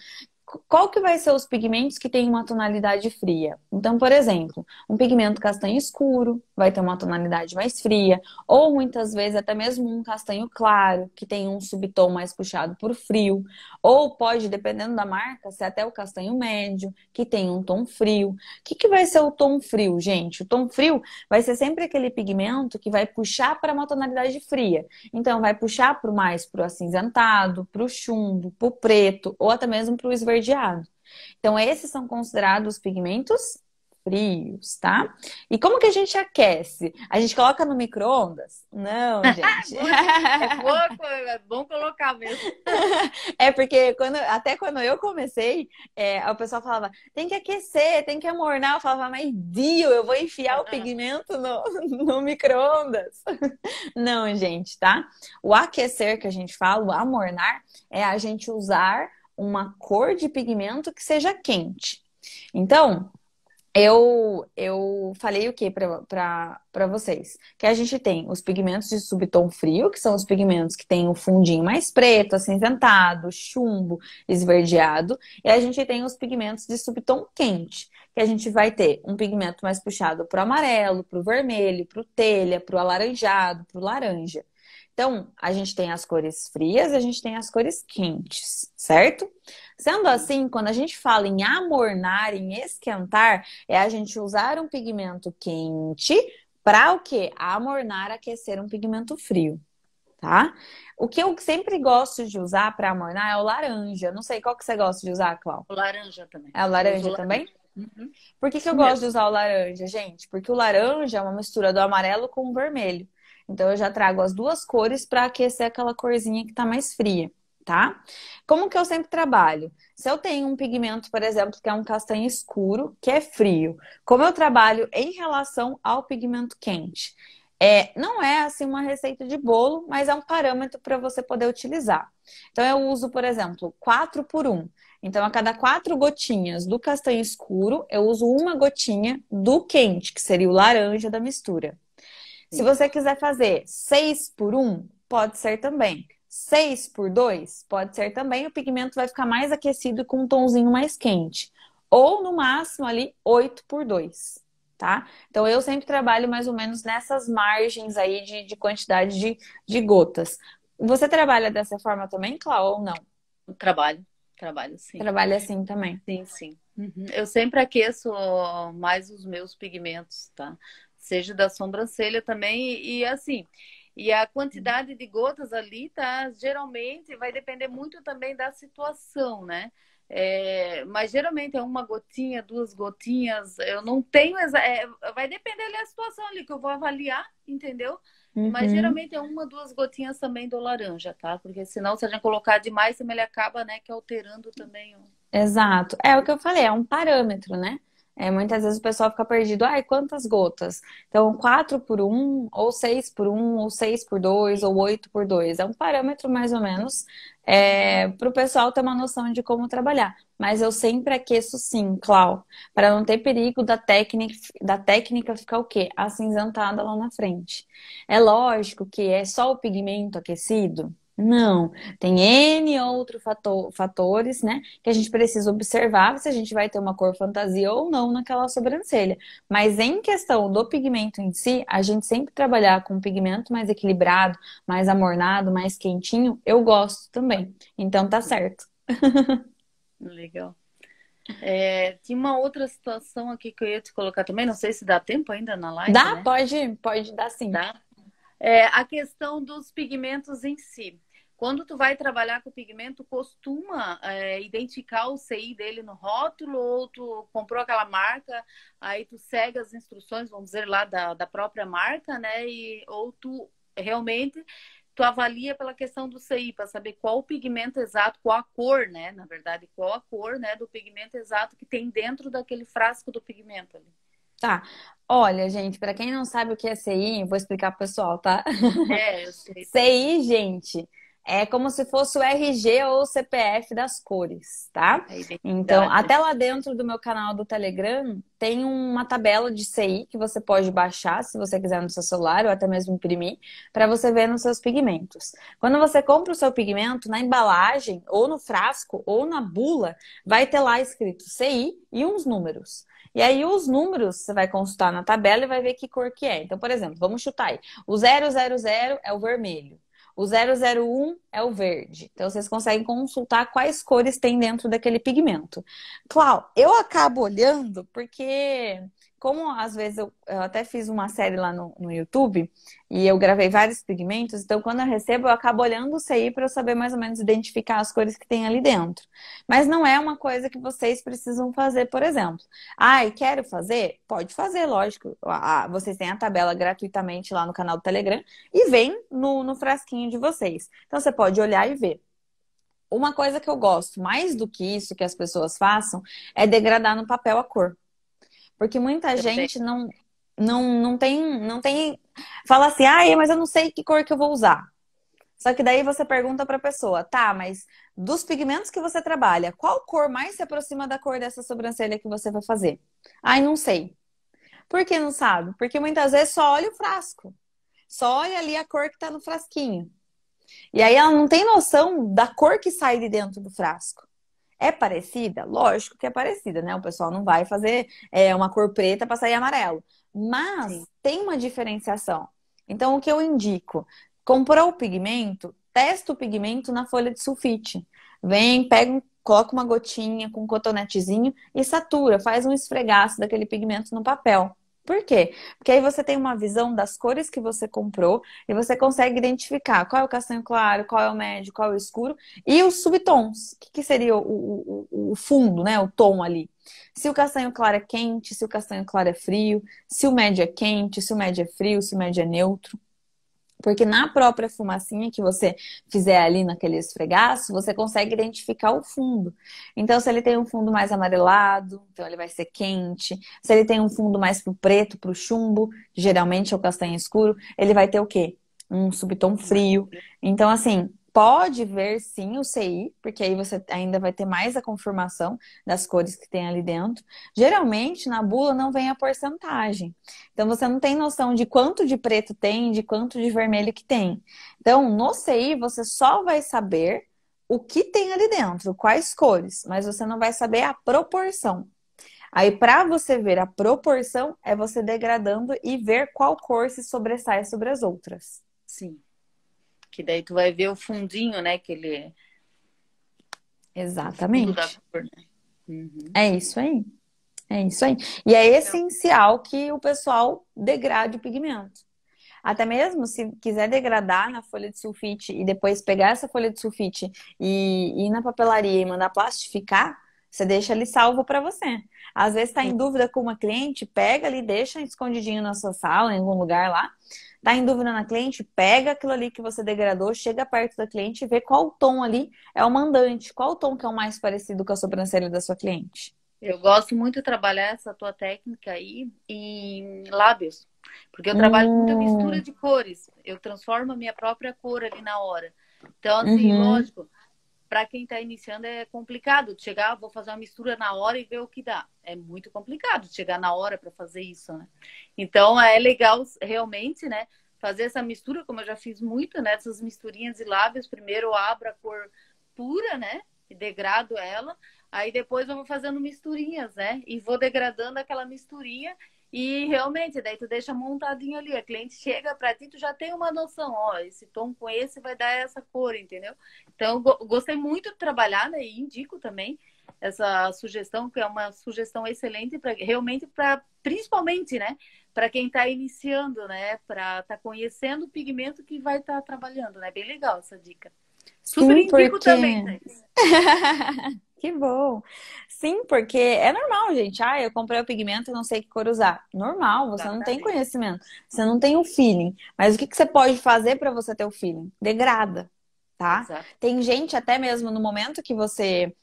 Qual que vai ser os pigmentos que têm uma tonalidade fria? Então, por exemplo, um pigmento castanho escuro vai ter uma tonalidade mais fria, ou muitas vezes até mesmo um castanho claro, que tem um subtom mais puxado por frio, ou pode, dependendo da marca, ser até o castanho médio, que tem um tom frio. O que que vai ser o tom frio, gente? O tom frio vai ser sempre aquele pigmento que vai puxar para uma tonalidade fria. Então, vai puxar mais para o acinzentado, para o chumbo, para o preto ou até mesmo para o esverdeado. Então, esses são considerados pigmentos frios, tá? E como que a gente aquece? A gente coloca no micro-ondas? Não, gente. É bom colocar mesmo. É porque até quando eu comecei, o pessoal falava, tem que aquecer, tem que amornar. Eu falava, mas Dio, eu vou enfiar o pigmento no micro-ondas. Não, gente, tá? O aquecer que a gente fala, o amornar, é a gente usar uma cor de pigmento que seja quente. Então, eu falei o que para vocês? Que a gente tem os pigmentos de subtom frio, que são os pigmentos que têm o fundinho mais preto, acinzentado, chumbo, esverdeado. E a gente tem os pigmentos de subtom quente, que a gente vai ter um pigmento mais puxado para o amarelo, para o vermelho, para o telha, para o alaranjado, para o laranja. Então, a gente tem as cores frias e a gente tem as cores quentes, certo? Sendo assim, quando a gente fala em amornar, em esquentar, é a gente usar um pigmento quente para o quê? Amornar, aquecer um pigmento frio, tá? O que eu sempre gosto de usar para amornar é o laranja. Não sei qual que você gosta de usar, Clau. O laranja também. É o laranja também? Uhum. Por que eu gosto de usar o laranja, gente? Porque o laranja é uma mistura do amarelo com o vermelho. Então, eu já trago as duas cores para aquecer aquela corzinha que tá mais fria, tá? Como que eu sempre trabalho? Se eu tenho um pigmento, por exemplo, que é um castanho escuro, que é frio, como eu trabalho em relação ao pigmento quente? Não é assim uma receita de bolo, mas é um parâmetro para você poder utilizar. Então, eu uso, por exemplo, 4 por 1. Então, a cada 4 gotinhas do castanho escuro, eu uso uma gotinha do quente, que seria o laranja da mistura. Se você quiser fazer 6 por 1, pode ser também. 6 por 2, pode ser também. O pigmento vai ficar mais aquecido com um tonzinho mais quente. Ou, no máximo, ali, 8 por 2, tá? Então, eu sempre trabalho mais ou menos nessas margens aí de quantidade de gotas. Você trabalha dessa forma também, Clau, ou não? Trabalho sim. Trabalha assim também. Sim. Uhum. Eu sempre aqueço mais os meus pigmentos, tá? Seja da sobrancelha também, e assim, e a quantidade de gotas ali, tá? Geralmente vai depender muito também da situação, né? Mas geralmente é uma gotinha, 2 gotinhas, eu não tenho, vai depender ali da situação ali que eu vou avaliar, entendeu? Uhum. Mas geralmente é 1, 2 gotinhas também do laranja, tá? Porque senão, se a gente colocar demais, também ele acaba, né, que alterando também. Exato. É o que eu falei, é um parâmetro, né? Muitas vezes o pessoal fica perdido. Ai, quantas gotas? Então, 4 por 1, ou 6 por 1, ou 6 por 2, ou 8 por 2. É um parâmetro mais ou menos para o pessoal ter uma noção de como trabalhar. Mas eu sempre aqueço sim, Clau, para não ter perigo da técnica ficar o quê? Acinzentada lá na frente. É lógico que é só o pigmento aquecido? Não, tem N outros fatores, né, que a gente precisa observar se a gente vai ter uma cor fantasia ou não naquela sobrancelha. Mas em questão do pigmento em si, a gente sempre trabalhar com um pigmento mais equilibrado, mais amornado, mais quentinho, eu gosto também. Então tá certo. Legal. Tinha uma outra situação aqui que eu ia te colocar também, não sei se dá tempo ainda na live, Dá? né? Pode dar sim. Dá. A questão dos pigmentos em si. Quando tu vai trabalhar com o pigmento, costuma identificar o CI dele no rótulo, ou tu comprou aquela marca, aí tu segue as instruções, vamos dizer, lá da própria marca, né? Ou tu realmente tu avalia pela questão do CI, para saber qual o pigmento exato, qual a cor, né? Na verdade, qual a cor, né, do pigmento exato que tem dentro daquele frasco do pigmento ali. Tá. Olha, gente, para quem não sabe o que é CI, vou explicar pro pessoal, tá? Eu sei. CI, gente, é como se fosse o RG ou o CPF das cores, tá? Então, até lá dentro do meu canal do Telegram, tem uma tabela de CI que você pode baixar, se você quiser, no seu celular, ou até mesmo imprimir, para você ver nos seus pigmentos. Quando você compra o seu pigmento, na embalagem, ou no frasco, ou na bula, vai ter lá escrito CI e uns números. E aí, os números, você vai consultar na tabela e vai ver que cor que é. Então, por exemplo, vamos chutar aí. O 000 é o vermelho. O 001 é o verde. Então, vocês conseguem consultar quais cores tem dentro daquele pigmento. Clau, eu acabo olhando porque como às vezes eu até fiz uma série lá no YouTube e eu gravei vários pigmentos, então quando eu recebo, eu acabo olhando o CI para eu saber mais ou menos identificar as cores que tem ali dentro. Mas não é uma coisa que vocês precisam fazer, por exemplo. Ai, quero fazer? Pode fazer, lógico. Vocês têm a tabela gratuitamente lá no canal do Telegram e vem no frasquinho de vocês. Então você pode olhar e ver. Uma coisa que eu gosto mais do que isso que as pessoas façam é degradar no papel a cor. Porque muita Também. gente não tem. Fala assim, ah, mas eu não sei que cor que eu vou usar. Só que daí você pergunta pra pessoa, tá, mas dos pigmentos que você trabalha, qual cor mais se aproxima da cor dessa sobrancelha que você vai fazer? Ai, não sei. Por que não sabe? Porque muitas vezes só olha o frasco. Só olha ali a cor que tá no frasquinho. E aí ela não tem noção da cor que sai de dentro do frasco. É parecida? Lógico que é parecida, né? O pessoal não vai fazer uma cor preta para sair amarelo. Mas Sim. tem uma diferenciação. Então, o que eu indico? Comprou o pigmento, testa o pigmento na folha de sulfite. Vem, coloca uma gotinha com um cotonetezinho e satura, faz um esfregaço daquele pigmento no papel. Por quê? Porque aí você tem uma visão das cores que você comprou e você consegue identificar qual é o castanho claro, qual é o médio, qual é o escuro e os subtons. O que seria o fundo, né? O tom ali. Se o castanho claro é quente, se o castanho claro é frio, se o médio é quente, se o médio é frio, se o médio é neutro. Porque na própria fumacinha que você fizer ali naquele esfregaço, você consegue identificar o fundo. Então, se ele tem um fundo mais amarelado, então ele vai ser quente. Se ele tem um fundo mais pro preto, pro chumbo, que geralmente é o castanho escuro, ele vai ter o quê? Um subtom frio. Então, assim, pode ver sim o CI, porque aí você ainda vai ter mais a confirmação das cores que tem ali dentro. Geralmente, na bula não vem a porcentagem. Então você não tem noção de quanto de preto tem, de quanto de vermelho que tem. Então, no CI, você só vai saber o que tem ali dentro, quais cores, mas você não vai saber a proporção. Aí, para você ver a proporção, é você degradando e ver qual cor se sobressai sobre as outras. Sim. Que daí tu vai ver o fundinho, né? O fundo da Exatamente. cor, né? Uhum. É isso aí. É isso aí. E é Então, essencial que o pessoal degrade o pigmento. Até mesmo se quiser degradar na folha de sulfite e depois pegar essa folha de sulfite e ir na papelaria e mandar plastificar, você deixa ali salvo para você. Às vezes está em dúvida com uma cliente, pega ali, deixa escondidinho na sua sala, em algum lugar lá. Tá em dúvida na cliente, pega aquilo ali que você degradou, chega perto da cliente e vê qual tom ali é o mandante, qual tom que é o mais parecido com a sobrancelha da sua cliente. eu gosto muito de trabalhar essa tua técnica aí em lábios, porque eu trabalho com muita mistura Hum, de cores. Eu transformo a minha própria cor ali na hora. Então, assim, uhum. lógico, para quem está iniciando é complicado de chegar, vou fazer uma mistura na hora e ver o que dá. É muito complicado de chegar na hora para fazer isso, né? Então, é legal realmente, né? Fazer essa mistura, como eu já fiz muito, né? Essas misturinhas de lábios. Primeiro eu abro a cor pura, né? E degrado ela. Aí depois eu vou fazendo misturinhas, né? E vou degradando aquela misturinha. E realmente, daí tu deixa montadinho ali. A cliente chega pra ti, tu já tem uma noção. Ó, esse tom com esse vai dar essa cor, entendeu? Então, eu gostei muito de trabalhar, né? E indico também essa sugestão, que é uma sugestão excelente para realmente para principalmente, né? Para quem está iniciando, né? Para estar conhecendo o pigmento que vai estar trabalhando, né? Bem legal essa dica. Super Sim, indico porque. também, Thaís. Que bom. Sim, porque é normal, gente. Ah, eu comprei o pigmento e não sei que cor usar. Normal, você não tem Exatamente. conhecimento, você não tem o feeling. Mas o que que você pode fazer para você ter o feeling? Degrada, tá? Exato. Tem gente, até mesmo no momento que você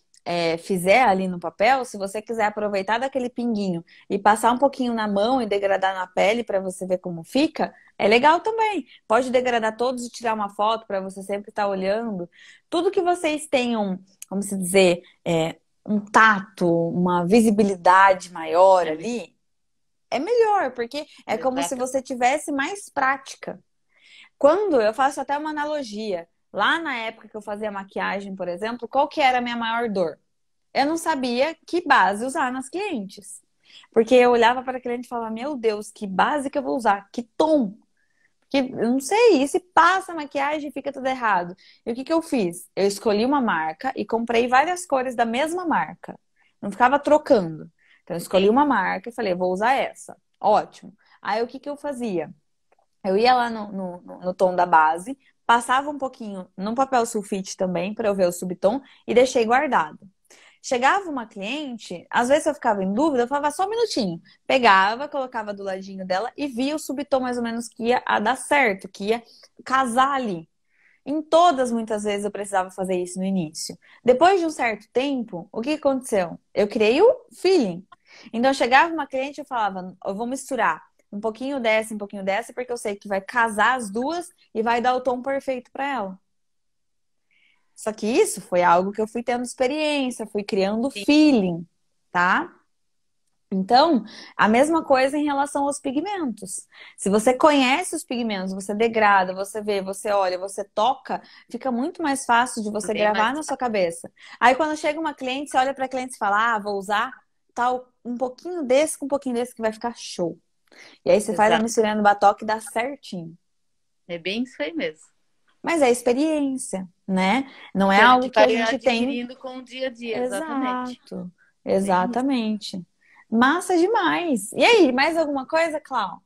fizer ali no papel, se você quiser aproveitar daquele pinguinho e passar um pouquinho na mão e degradar na pele para você ver como fica, é legal também. Pode degradar todos e tirar uma foto para você sempre estar olhando. Tudo que vocês tenham, vamos dizer, um tato, uma visibilidade maior É, ali, é melhor, porque é como se exato. você tivesse mais prática. Quando eu faço até uma analogia, lá na época que eu fazia maquiagem, por exemplo, qual que era a minha maior dor? Eu não sabia que base usar nas clientes. Porque eu olhava para a cliente e falava, meu Deus, que base que eu vou usar? Que tom? Que eu não sei, e se passa a maquiagem e fica tudo errado. E o que que eu fiz? Eu escolhi uma marca e comprei várias cores da mesma marca. Não ficava trocando. Então, eu escolhi uma marca e falei, vou usar essa. Ótimo. Aí, o que que eu fazia? Eu ia lá no tom da base, passava um pouquinho no papel sulfite também, para eu ver o subtom, e deixei guardado. Chegava uma cliente, às vezes eu ficava em dúvida, eu falava só um minutinho. Pegava, colocava do ladinho dela e via o subtom mais ou menos que ia dar certo, que ia casar ali. Em todas, muitas vezes, eu precisava fazer isso no início. Depois de um certo tempo, o que aconteceu? Eu criei o feeling. Então, chegava uma cliente e eu falava, eu vou misturar um pouquinho dessa, porque eu sei que vai casar as duas e vai dar o tom perfeito para ela. Só que isso foi algo que eu fui tendo experiência, fui criando Sim. feeling, tá? Então, a mesma coisa em relação aos pigmentos. Se você conhece os pigmentos, você degrada, você vê, você olha, você toca, fica muito mais fácil de você Bem mais gravar na sua cabeça. Aí, quando chega uma cliente, você olha para a cliente e fala: Ah, vou usar tal, um pouquinho desse com um pouquinho desse que vai ficar show. E aí você faz a exato. mistura no batoque e dá certinho. É bem isso aí mesmo. Mas é experiência, né? Não é Que a algo gente que a vai gente tem. adquirindo com o dia a dia, exatamente. Exato, Bem isso. exatamente. Massa demais. E aí, mais alguma coisa, Clau?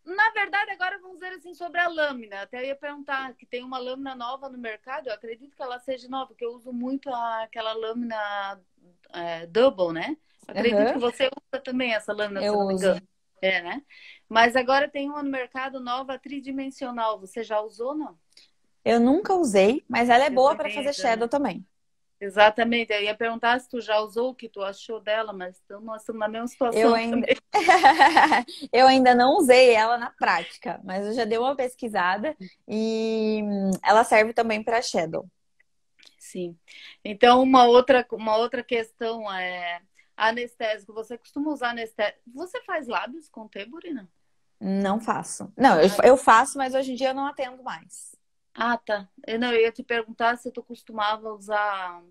Na verdade, agora vamos ver assim sobre a lâmina. Até eu ia perguntar que tem uma lâmina nova no mercado. Eu acredito que ela seja nova, porque eu uso muito aquela lâmina double, né? Acredito que Aham, você usa também essa lâmina, se eu eu não me uso. engano. É, né? Mas agora tem uma no mercado nova tridimensional. Você já usou, não? Eu nunca usei, mas ela é Eu boa para também fazer ainda shadow não. também. Exatamente. Eu ia perguntar se tu já usou, o que tu achou dela, mas então nós estamos na mesma Eu situação ainda, também. eu ainda não usei ela na prática, mas eu já dei uma pesquisada e ela serve também para shadow. Sim. Então, uma outra questão é anestésico. Você costuma usar anestésico? Você faz lábios com Teburina? Não faço. Não, Ah, eu faço, mas hoje em dia eu não atendo mais. tá. Eu ia te perguntar se tu costumava usar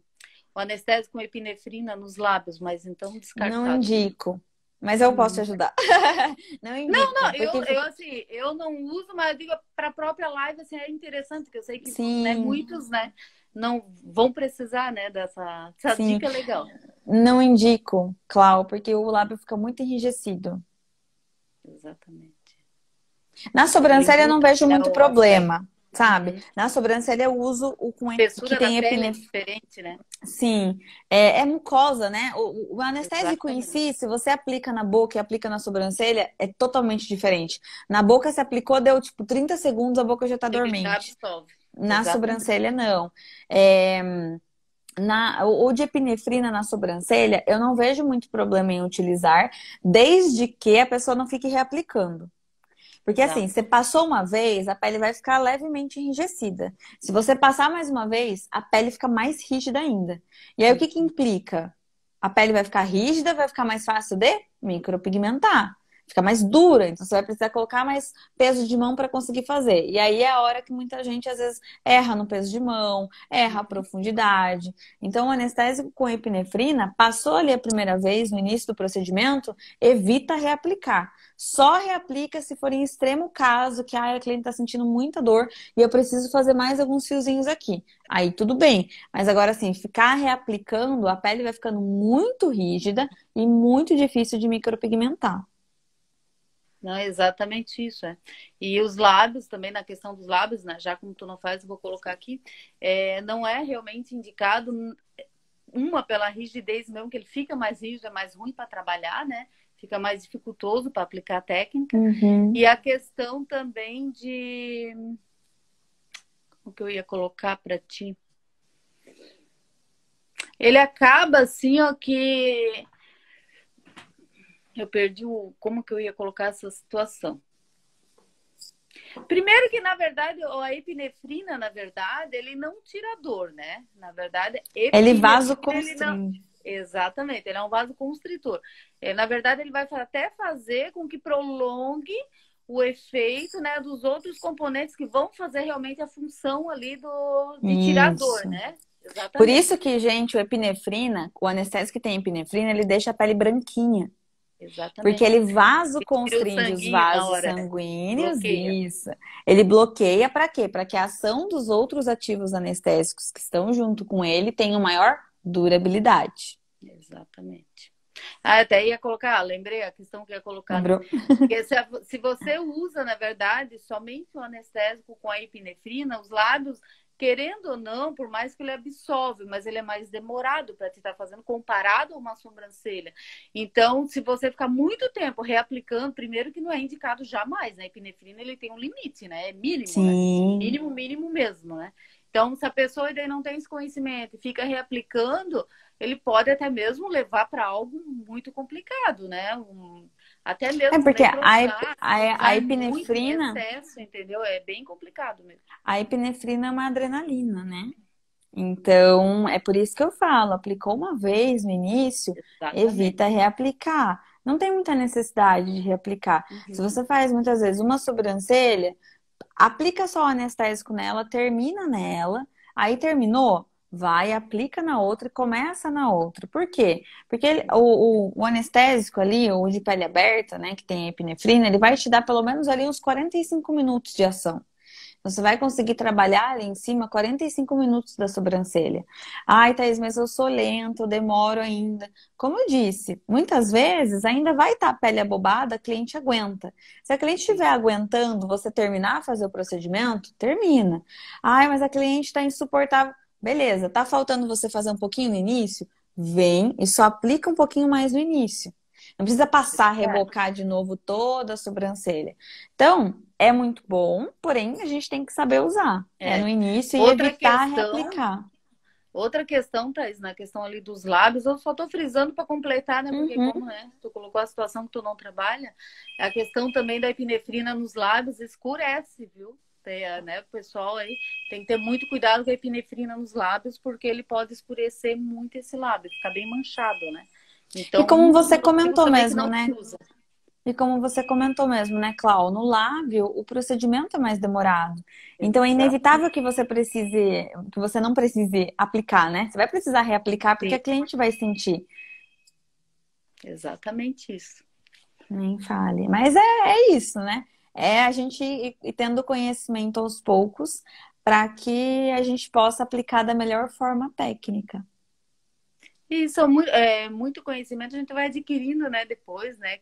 o anestésico com epinefrina nos lábios, mas então Não descartado. indico, mas eu posso te Uhum. ajudar. Não Não, indico, porque eu fica. assim, eu não uso, mas eu digo para a própria live assim, é interessante, porque eu sei que, né, Sim, muitos, né, não vão precisar, né, dessa sim. dica legal. Não indico, Clau, porque o lábio fica muito enrijecido. Exatamente. Na sobrancelha eu Enrijece não vejo muito a pele. problema, sabe? Uhum. Na sobrancelha eu uso o que Espessura da tem pele é epinefrina. diferente, né? Sim, é mucosa, né? O anestésico em Exatamente. si, se você aplica na boca e aplica na sobrancelha, é totalmente diferente. Na boca, se aplicou, deu tipo 30 segundos, a boca já tá Ele já dormente. absorve. Na Exatamente. sobrancelha, não. É, o de epinefrina na sobrancelha, eu não vejo muito problema em utilizar, desde que a pessoa não fique reaplicando. Porque assim, você Exato. passou uma vez, a pele vai ficar levemente enrijecida. Se você passar mais uma vez, a pele fica mais rígida ainda. E aí, o que que implica? A pele vai ficar rígida, vai ficar mais fácil de micropigmentar. Fica mais dura, então você vai precisar colocar mais peso de mão para conseguir fazer. E aí é a hora que muita gente às vezes erra no peso de mão, erra a profundidade. Então, o anestésico com epinefrina, passou ali a primeira vez no início do procedimento, evita reaplicar. Só reaplica se for em extremo caso, que a cliente está sentindo muita dor e eu preciso fazer mais alguns fiozinhos aqui. Aí tudo bem. Mas agora, assim, ficar reaplicando, a pele vai ficando muito rígida e muito difícil de micropigmentar. Não, é exatamente isso, é. E os lábios também, na questão dos lábios, né? Já como tu não faz, eu vou colocar aqui. Não é realmente indicado, uma pela rigidez mesmo, que ele fica mais rígido, é mais ruim para trabalhar, né? Fica mais dificultoso para aplicar a técnica. Uhum. E a questão também de. O que eu ia colocar para ti? Ele acaba assim, ó, que eu perdi como que eu ia colocar essa situação. Primeiro que, na verdade, a epinefrina, na verdade, ele não tira dor, né? Na verdade, Ele epinefrina, ele não... vasoconstringe. Exatamente, ele é um vasoconstritor. Na verdade, ele vai até fazer com que prolongue o efeito, né, dos outros componentes que vão fazer realmente a função ali de tirar dor, Isso. né? Por isso Exatamente. que, gente, o epinefrina, o anestésico que tem epinefrina, ele deixa a pele branquinha. Porque Exatamente. ele E tira o vasoconstringe os sanguinho na vasos hora, né? sanguíneos, Bloqueia. isso. Ele bloqueia para quê? Para que a ação dos outros ativos anestésicos que estão junto com ele tenha maior durabilidade. Exatamente. Ah, até ia colocar, lembrei a questão que ia colocar. Lembrou? Porque se você usa, na verdade, somente o anestésico com a epinefrina, os lábios, querendo ou não, por mais que ele absolve, mas ele é mais demorado para te estar fazendo comparado a uma sobrancelha. Então, se você ficar muito tempo reaplicando, primeiro que não é indicado jamais, né? A epinefrina, ele tem um limite, né? É mínimo, né? Sim. Mínimo, mínimo mesmo, né? Então, se a pessoa ainda não tem esse conhecimento e fica reaplicando, ele pode até mesmo levar para algo muito complicado, né? Até É mesmo porque necrotar, a usar muito em epinefrina, excesso, entendeu? É bem complicado mesmo. a epinefrina é uma adrenalina, né? Então, é por isso que eu falo, aplicou uma vez no início, Exatamente. evita reaplicar. Não tem muita necessidade de reaplicar. Se Uhum. você faz muitas vezes uma sobrancelha, aplica só o anestésico nela, termina nela, aí terminou, vai, aplica na outra e começa na outra. Por quê? Porque o anestésico ali, o de pele aberta, né, que tem a epinefrina, ele vai te dar pelo menos ali uns 45 minutos de ação. Você vai conseguir trabalhar ali em cima 45 minutos da sobrancelha. Ai, Thaís, mas eu sou lento, eu demoro ainda. Como eu disse, muitas vezes ainda vai estar a pele abobada, a cliente aguenta. Se a cliente Sim. estiver aguentando você terminar a fazer o procedimento, termina. Ai, mas a cliente está insuportável. Beleza, tá faltando você fazer um pouquinho no início? Vem e só aplica um pouquinho mais no início. Não precisa passar, É, rebocar de novo toda a sobrancelha. Então, é muito bom, porém a gente tem que saber usar. É no é. início e Outra evitar questão, reaplicar. outra questão, Thaís, na questão ali dos lábios, eu só tô frisando para completar, né? Porque Uhum. como, né, tu colocou a situação que tu não trabalha, a questão também da epinefrina nos lábios escurece, viu? Tem, né, o pessoal aí tem que ter muito cuidado com a epinefrina nos lábios, porque ele pode escurecer muito esse lábio, ficar bem manchado, né? E Então, como um dos você motivos comentou também que mesmo, não se né? usa. E como você comentou mesmo, né, Clau? No lábio, o procedimento é mais demorado. Então é inevitável Exatamente. que você não precise aplicar, né? Você vai precisar reaplicar porque Sim, a cliente vai sentir. exatamente isso. Nem fale. Mas é isso, né? É a gente ir tendo conhecimento aos poucos para que a gente possa aplicar da melhor forma técnica. E são muito, muito conhecimento a gente vai adquirindo, né, depois, né,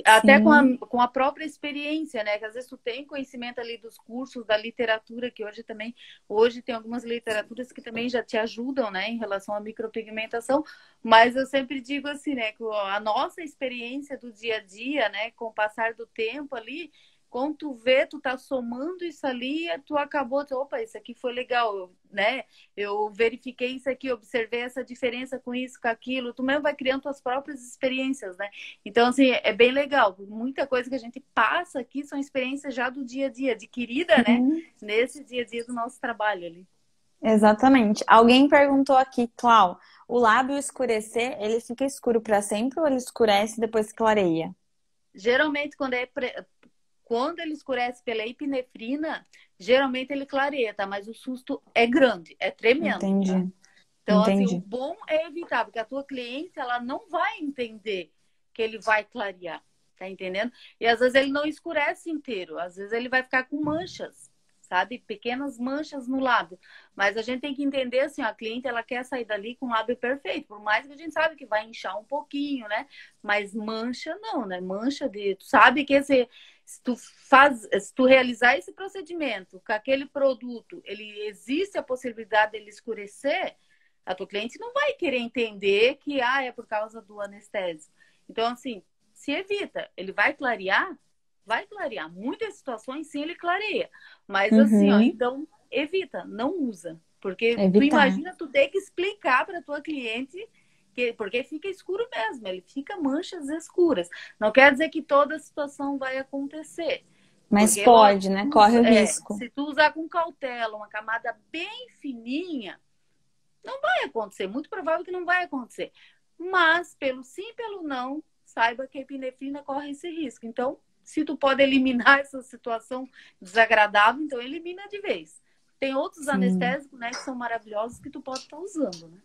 até Sim, com a própria experiência, né, que às vezes tu tem conhecimento ali dos cursos, da literatura, que hoje tem algumas literaturas que também já te ajudam, né, em relação à micropigmentação, mas eu sempre digo assim, né, que a nossa experiência do dia a dia, né, com o passar do tempo ali, quando tu vê, tu tá somando isso ali, tu acabou, opa, isso aqui foi legal, né? Eu verifiquei isso aqui, observei essa diferença com isso, com aquilo. Tu mesmo vai criando tuas próprias experiências, né? Então, assim, é bem legal. Muita coisa que a gente passa aqui são experiências já do dia a dia, adquirida, né? sim, Nesse dia a dia do nosso trabalho ali. exatamente. Alguém perguntou aqui, Clau, o lábio escurecer, ele fica escuro para sempre ou ele escurece e depois clareia? Geralmente, quando ele escurece pela epinefrina, geralmente ele clareia, tá? Mas o susto é grande, é tremendo, tá? Entendi, Então, assim, o entendi. bom é evitar, porque a tua cliente, ela não vai entender que ele vai clarear, tá entendendo? E às vezes ele não escurece inteiro, às vezes ele vai ficar com manchas, sabe? Pequenas manchas no lábio. Mas a gente tem que entender, assim, a cliente, ela quer sair dali com o lábio perfeito, por mais que a gente sabe que vai inchar um pouquinho, né? Mas mancha não, né? Mancha de... Tu sabe que se tu realizar esse procedimento com aquele produto, ele existe a possibilidade dele escurecer, a tua cliente não vai querer entender que é por causa do anestésico. Então, assim, se evita. Ele vai clarear? Vai clarear. Muitas situações, sim, ele clareia. Mas, assim, ó, Uhum, então, evita, não usa. Porque tu evitar. imagina tu ter que explicar para tua cliente porque fica escuro mesmo, ele fica manchas escuras. Não quer dizer que toda situação vai acontecer. Mas Porque, lógico, pode, né? Corre o risco. se tu usar com cautela uma camada bem fininha, não vai acontecer. Muito provável que não vai acontecer. Mas, pelo sim e pelo não, saiba que a epinefrina corre esse risco. Então, se tu pode eliminar essa situação desagradável, então elimina de vez. Tem outros Sim. anestésicos, né, que são maravilhosos que tu pode estar usando, né?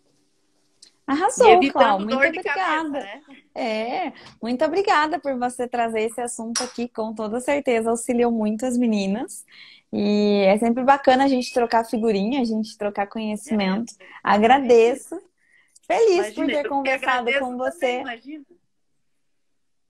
E Arrasou, Clau. evitando Muito dor de cabeça, obrigada. né? É, muito obrigada por você trazer esse assunto aqui, com toda certeza auxiliou muito as meninas. E é sempre bacana a gente trocar figurinha, a gente trocar É, conhecimento. exatamente isso. Agradeço. Feliz por Imagina, ter eu que conversado agradeço com também, você. imagina.